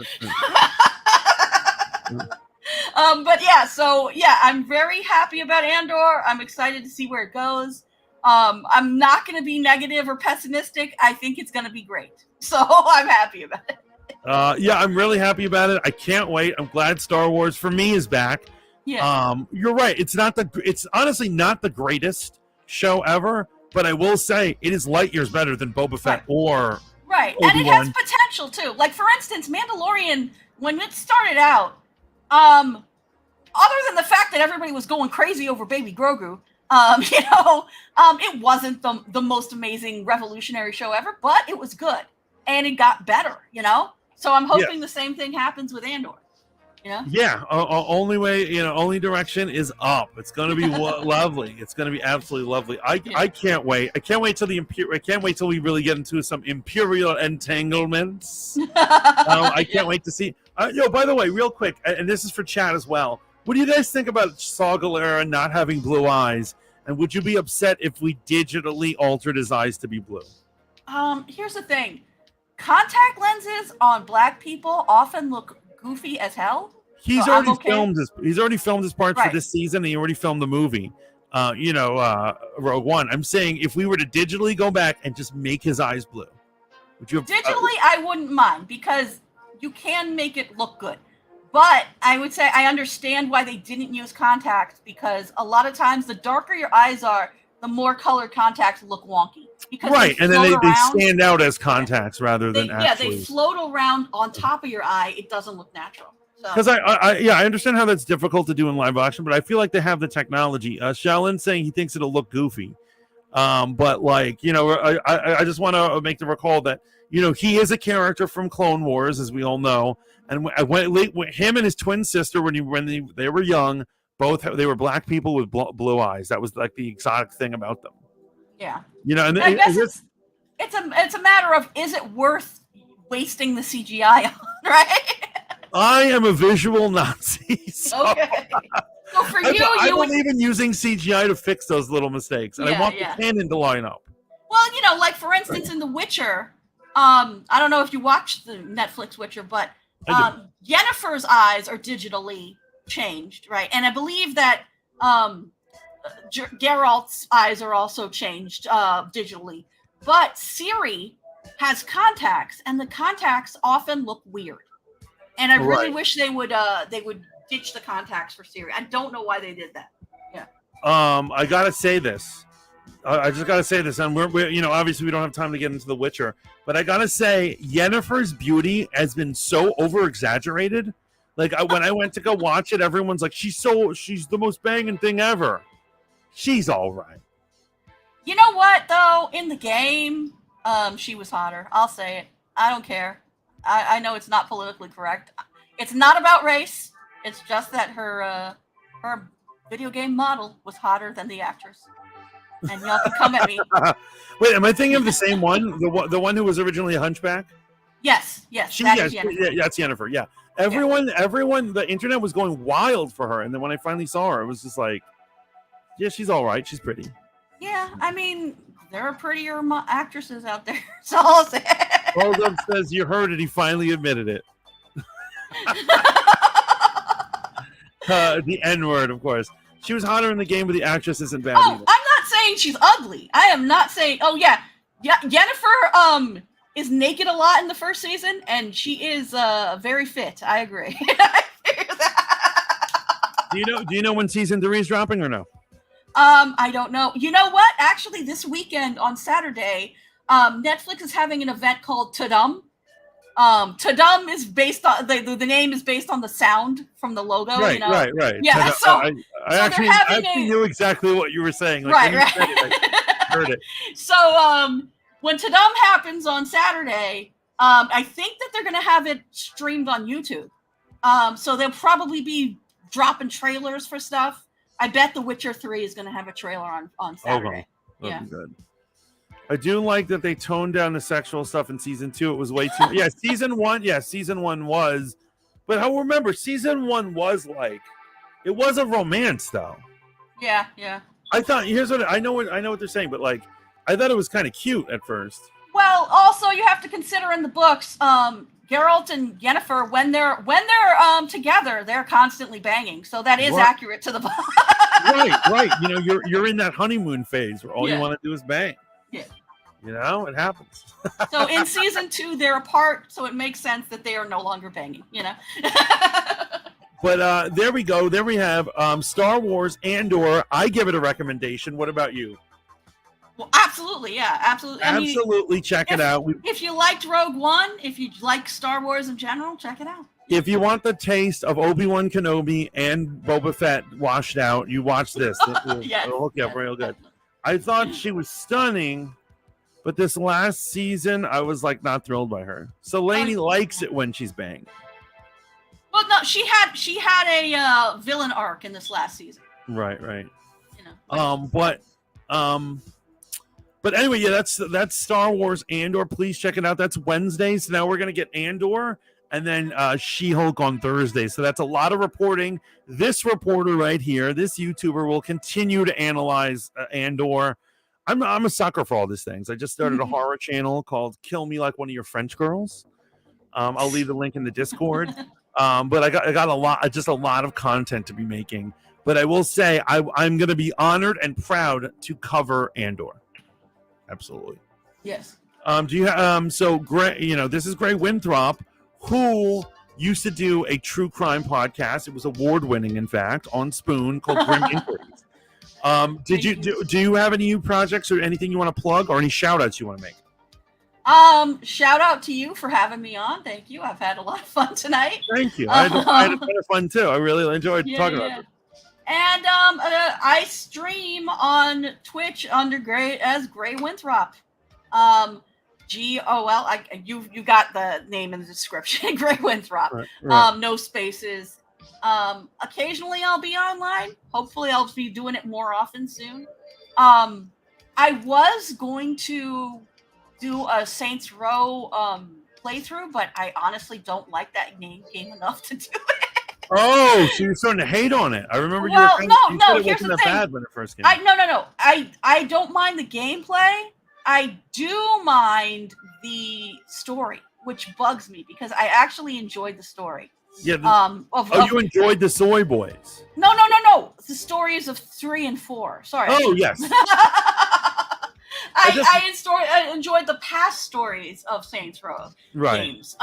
But yeah, I'm very happy about Andor. I'm excited to see where it goes. I'm not going to be negative or pessimistic. I think it's going to be great. So I'm happy about it. Yeah, I'm really happy about it. I can't wait. I'm glad Star Wars for me is back. Yeah. You're right. It's honestly not the greatest show ever, but I will say it is light years better than Boba Fett or right. Obi-Wan. And it has potential too. Like for instance, Mandalorian, when it started out, other than the fact that everybody was going crazy over Baby Grogu, it wasn't the most amazing revolutionary show ever, but it was good and it got better, So I'm hoping the same thing happens with Andor. Yeah. Only direction is up. It's going to be lovely. It's going to be absolutely lovely. I can't wait. I can't wait till I can't wait till we really get into some Imperial entanglements. I can't wait to see. By the way, real quick, and this is for chat as well. What do you guys think about Saw Gerrera not having blue eyes? And would you be upset if we digitally altered his eyes to be blue? Here's the thing. Contact lenses on black people often look goofy as hell. He's already filmed his parts for this season, and he already filmed the movie. Rogue One. I'm saying if we were to digitally go back and just make his eyes blue, would you have, digitally? I wouldn't mind because you can make it look good. But I would say I understand why they didn't use contacts because a lot of times the darker your eyes are, the more colored contacts look wonky. Because and then they stand out as contacts rather than actually. Yeah, they float around on top of your eye. It doesn't look natural. Because I understand how that's difficult to do in live action, but I feel like they have the technology. Shaolin's saying he thinks it'll look goofy. But I just want to make the recall that, he is a character from Clone Wars, as we all know. And him and his twin sister, when they were young, they were black people with blue eyes. That was like the exotic thing about them. Yeah. And I guess it's a matter of, is it worth wasting the CGI on, right? I am a visual Nazi. Okay. So for I believe in using CGI to fix those little mistakes, and I want the canon to line up. Well, like for instance, in The Witcher, I don't know if you watched the Netflix Witcher, but Yennefer's eyes are digitally changed, right? And I believe that Geralt's eyes are also changed digitally. But Ciri has contacts, and the contacts often look weird. And I really wish they would ditch the contacts for Ciri. I don't know why they did that. Yeah. I gotta say this. I just gotta say this, and we're obviously we don't have time to get into The Witcher, but I gotta say Yennefer's beauty has been so over exaggerated. Like when I went to go watch it, everyone's like, she's the most banging thing ever. She's all right. You know what though? In the game, she was hotter. I'll say it. I don't care. I know it's not politically correct. It's not about race. It's just that her video game model was hotter than the actress. And y'all can come at me. Wait, am I thinking of the same one? The one who was originally a hunchback? Yes. That's Yennefer. Yeah. Everyone, the internet was going wild for her, and then when I finally saw her, it was just like, yeah, she's all right. She's pretty. Yeah, I mean, there are prettier actresses out there. So I'll say. Hold says you heard it. He finally admitted it. The N-word, of course. She was hotter in the game, but the actress isn't bad either. I'm not saying she's ugly. I am not saying. Oh yeah, Yennefer is naked a lot in the first season, and she is very fit. I agree. Do you know when season 3 is dropping or no? I don't know. You know what? Actually, this weekend on Saturday, Netflix is having an event called Tudum. Tudum is based on the name is based on the sound from the logo. Right. Yeah. I actually knew exactly what you were saying. Like, right. I heard it. So when Tudum happens on Saturday, I think that they're going to have it streamed on YouTube. So they'll probably be dropping trailers for stuff. I bet The Witcher 3 is going to have a trailer on Saturday. That'd be good. I do like that they toned down the sexual stuff in season 2. It was way too. Yeah, season 1. Yeah, season 1 was. But I remember season 1 was like, it was a romance though. Yeah. I thought. Here's what I know. What they're saying, but like, I thought it was kind of cute at first. Well, also you have to consider in the books, Geralt and Yennefer, when they're together, they're constantly banging. So that is accurate to the right. You know, you're in that honeymoon phase where all you want to do is bang. Yeah. You know, it happens. So in season 2, they're apart, so it makes sense that they are no longer banging, you know? But there we go. There we have Star Wars Andor. I give it a recommendation. What about you? Well, absolutely, yeah, absolutely. Absolutely, check it out. If you liked Rogue One, if you like Star Wars in general, check it out. If you want the taste of Obi-Wan Kenobi and Boba Fett washed out, you watch this. It'll hook you up real good. I thought she was stunning, but this last season, I was like not thrilled by her. So Lainey likes it when she's banged. Well, no, she had a villain arc in this last season. Right. You know. But anyway, yeah, that's Star Wars Andor. Please check it out. That's Wednesday. So now we're gonna get Andor and then She-Hulk on Thursday. So that's a lot of reporting. This reporter right here, this YouTuber, will continue to analyze Andor. I'm a sucker for all these things. I just started a horror channel called "Kill Me Like One of Your French Girls." I'll leave the link in the Discord. But I got a lot of content to be making. But I will say I'm going to be honored and proud to cover Andor. Absolutely. Yes. Do you so Gray? You know, this is Gray Winthrop, who used to do a true crime podcast. It was award-winning, in fact, on Spoon called Grim Inquiries. Do you have any new projects or anything you want to plug, or any shout-outs you want to make? Shout out to you for having me on. Thank you. I've had a lot of fun tonight. Thank you. I had a ton of fun too. I really enjoyed talking about it. And I stream on Twitch under Gray Winthrop. GOL. You got the name in the description. Gray Winthrop. Right. No spaces. Occasionally I'll be online. Hopefully I'll be doing it more often soon. I was going to do a Saints Row playthrough, but I honestly don't like that game enough to do it. Oh, so you're starting to hate on it. I remember you said it wasn't that bad when it first came out. No. I don't mind the gameplay. I do mind the story, which bugs me because I actually enjoyed the story. Yeah. You enjoyed the Soy Boys? No. The stories of 3 and 4. Sorry. Oh, yes. I enjoyed the past stories of Saints Row games.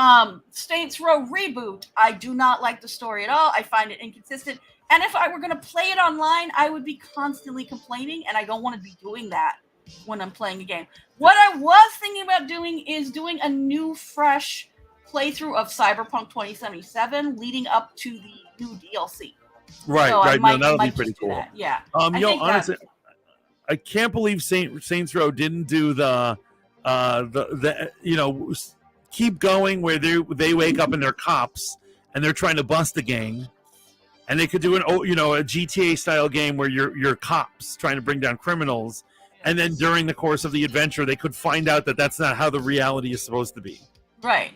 Saints Row Reboot, I do not like the story at all. I find it inconsistent. And if I were going to play it online, I would be constantly complaining, and I don't want to be doing that when I'm playing a game. What I was thinking about doing is doing a new, fresh playthrough of Cyberpunk 2077 leading up to the new DLC. Right. No, that'll be pretty cool. Yeah. Honestly, I can't believe Saints Row didn't do the keep going where they wake up and they're cops and they're trying to bust a gang, and they could do a GTA style game where you're cops trying to bring down criminals, and then during the course of the adventure they could find out that that's not how the reality is supposed to be. Right.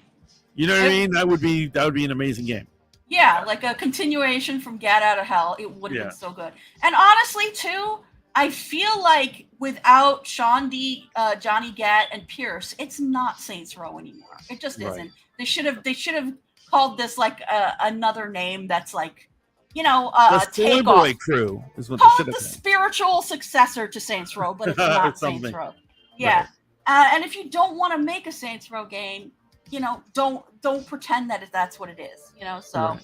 You know what I mean? That would be an amazing game. Yeah, like a continuation from Get Out of Hell. It would have been so good. And honestly, too, I feel like without Johnny Gat and Pierce, it's not Saints Row anymore. It just isn't. They should have called this like another name that's like, the Soy Boy Crew is what call they should it have the named. Spiritual successor to Saints Row, but it's not Saints Row. Yeah, right. And if you don't want to make a Saints Row game, don't pretend that that's what it is. So.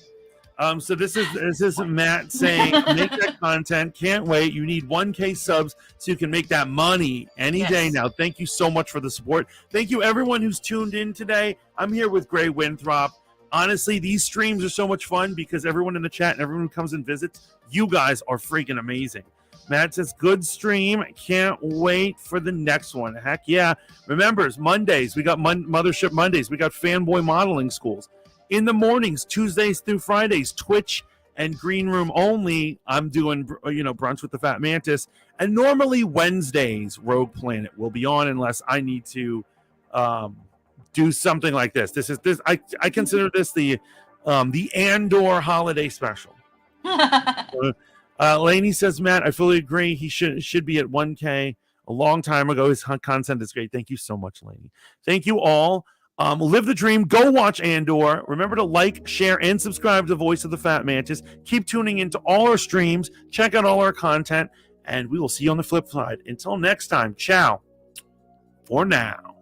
Right. So this is Matt saying, make that content. Can't wait. You need 1K subs so you can make that money any day now. Thank you so much for the support. Thank you, everyone who's tuned in today. I'm here with Gray Winthrop. Honestly, these streams are so much fun because everyone in the chat and everyone who comes and visits, you guys are freaking amazing. Matt says, good stream. Can't wait for the next one. Heck yeah. Remember, it's Mondays. We got Mothership Mondays. We got Fanboy Modeling Schools. In the mornings, Tuesdays through Fridays, Twitch and Green Room only. I'm doing, Brunch with the Fat Mantis. And normally Wednesdays, Rogue Planet will be on unless I need to do something like this. I consider this the Andor holiday special. Lainey says, Matt, I fully agree. He should be at 1K a long time ago. His content is great. Thank you so much, Lainey. Thank you all. Live the dream. Go watch Andor. Remember to like, share, and subscribe to the Voice of the Fat Mantis. Keep tuning into all our streams. Check out all our content. And we will see you on the flip side. Until next time, ciao for now.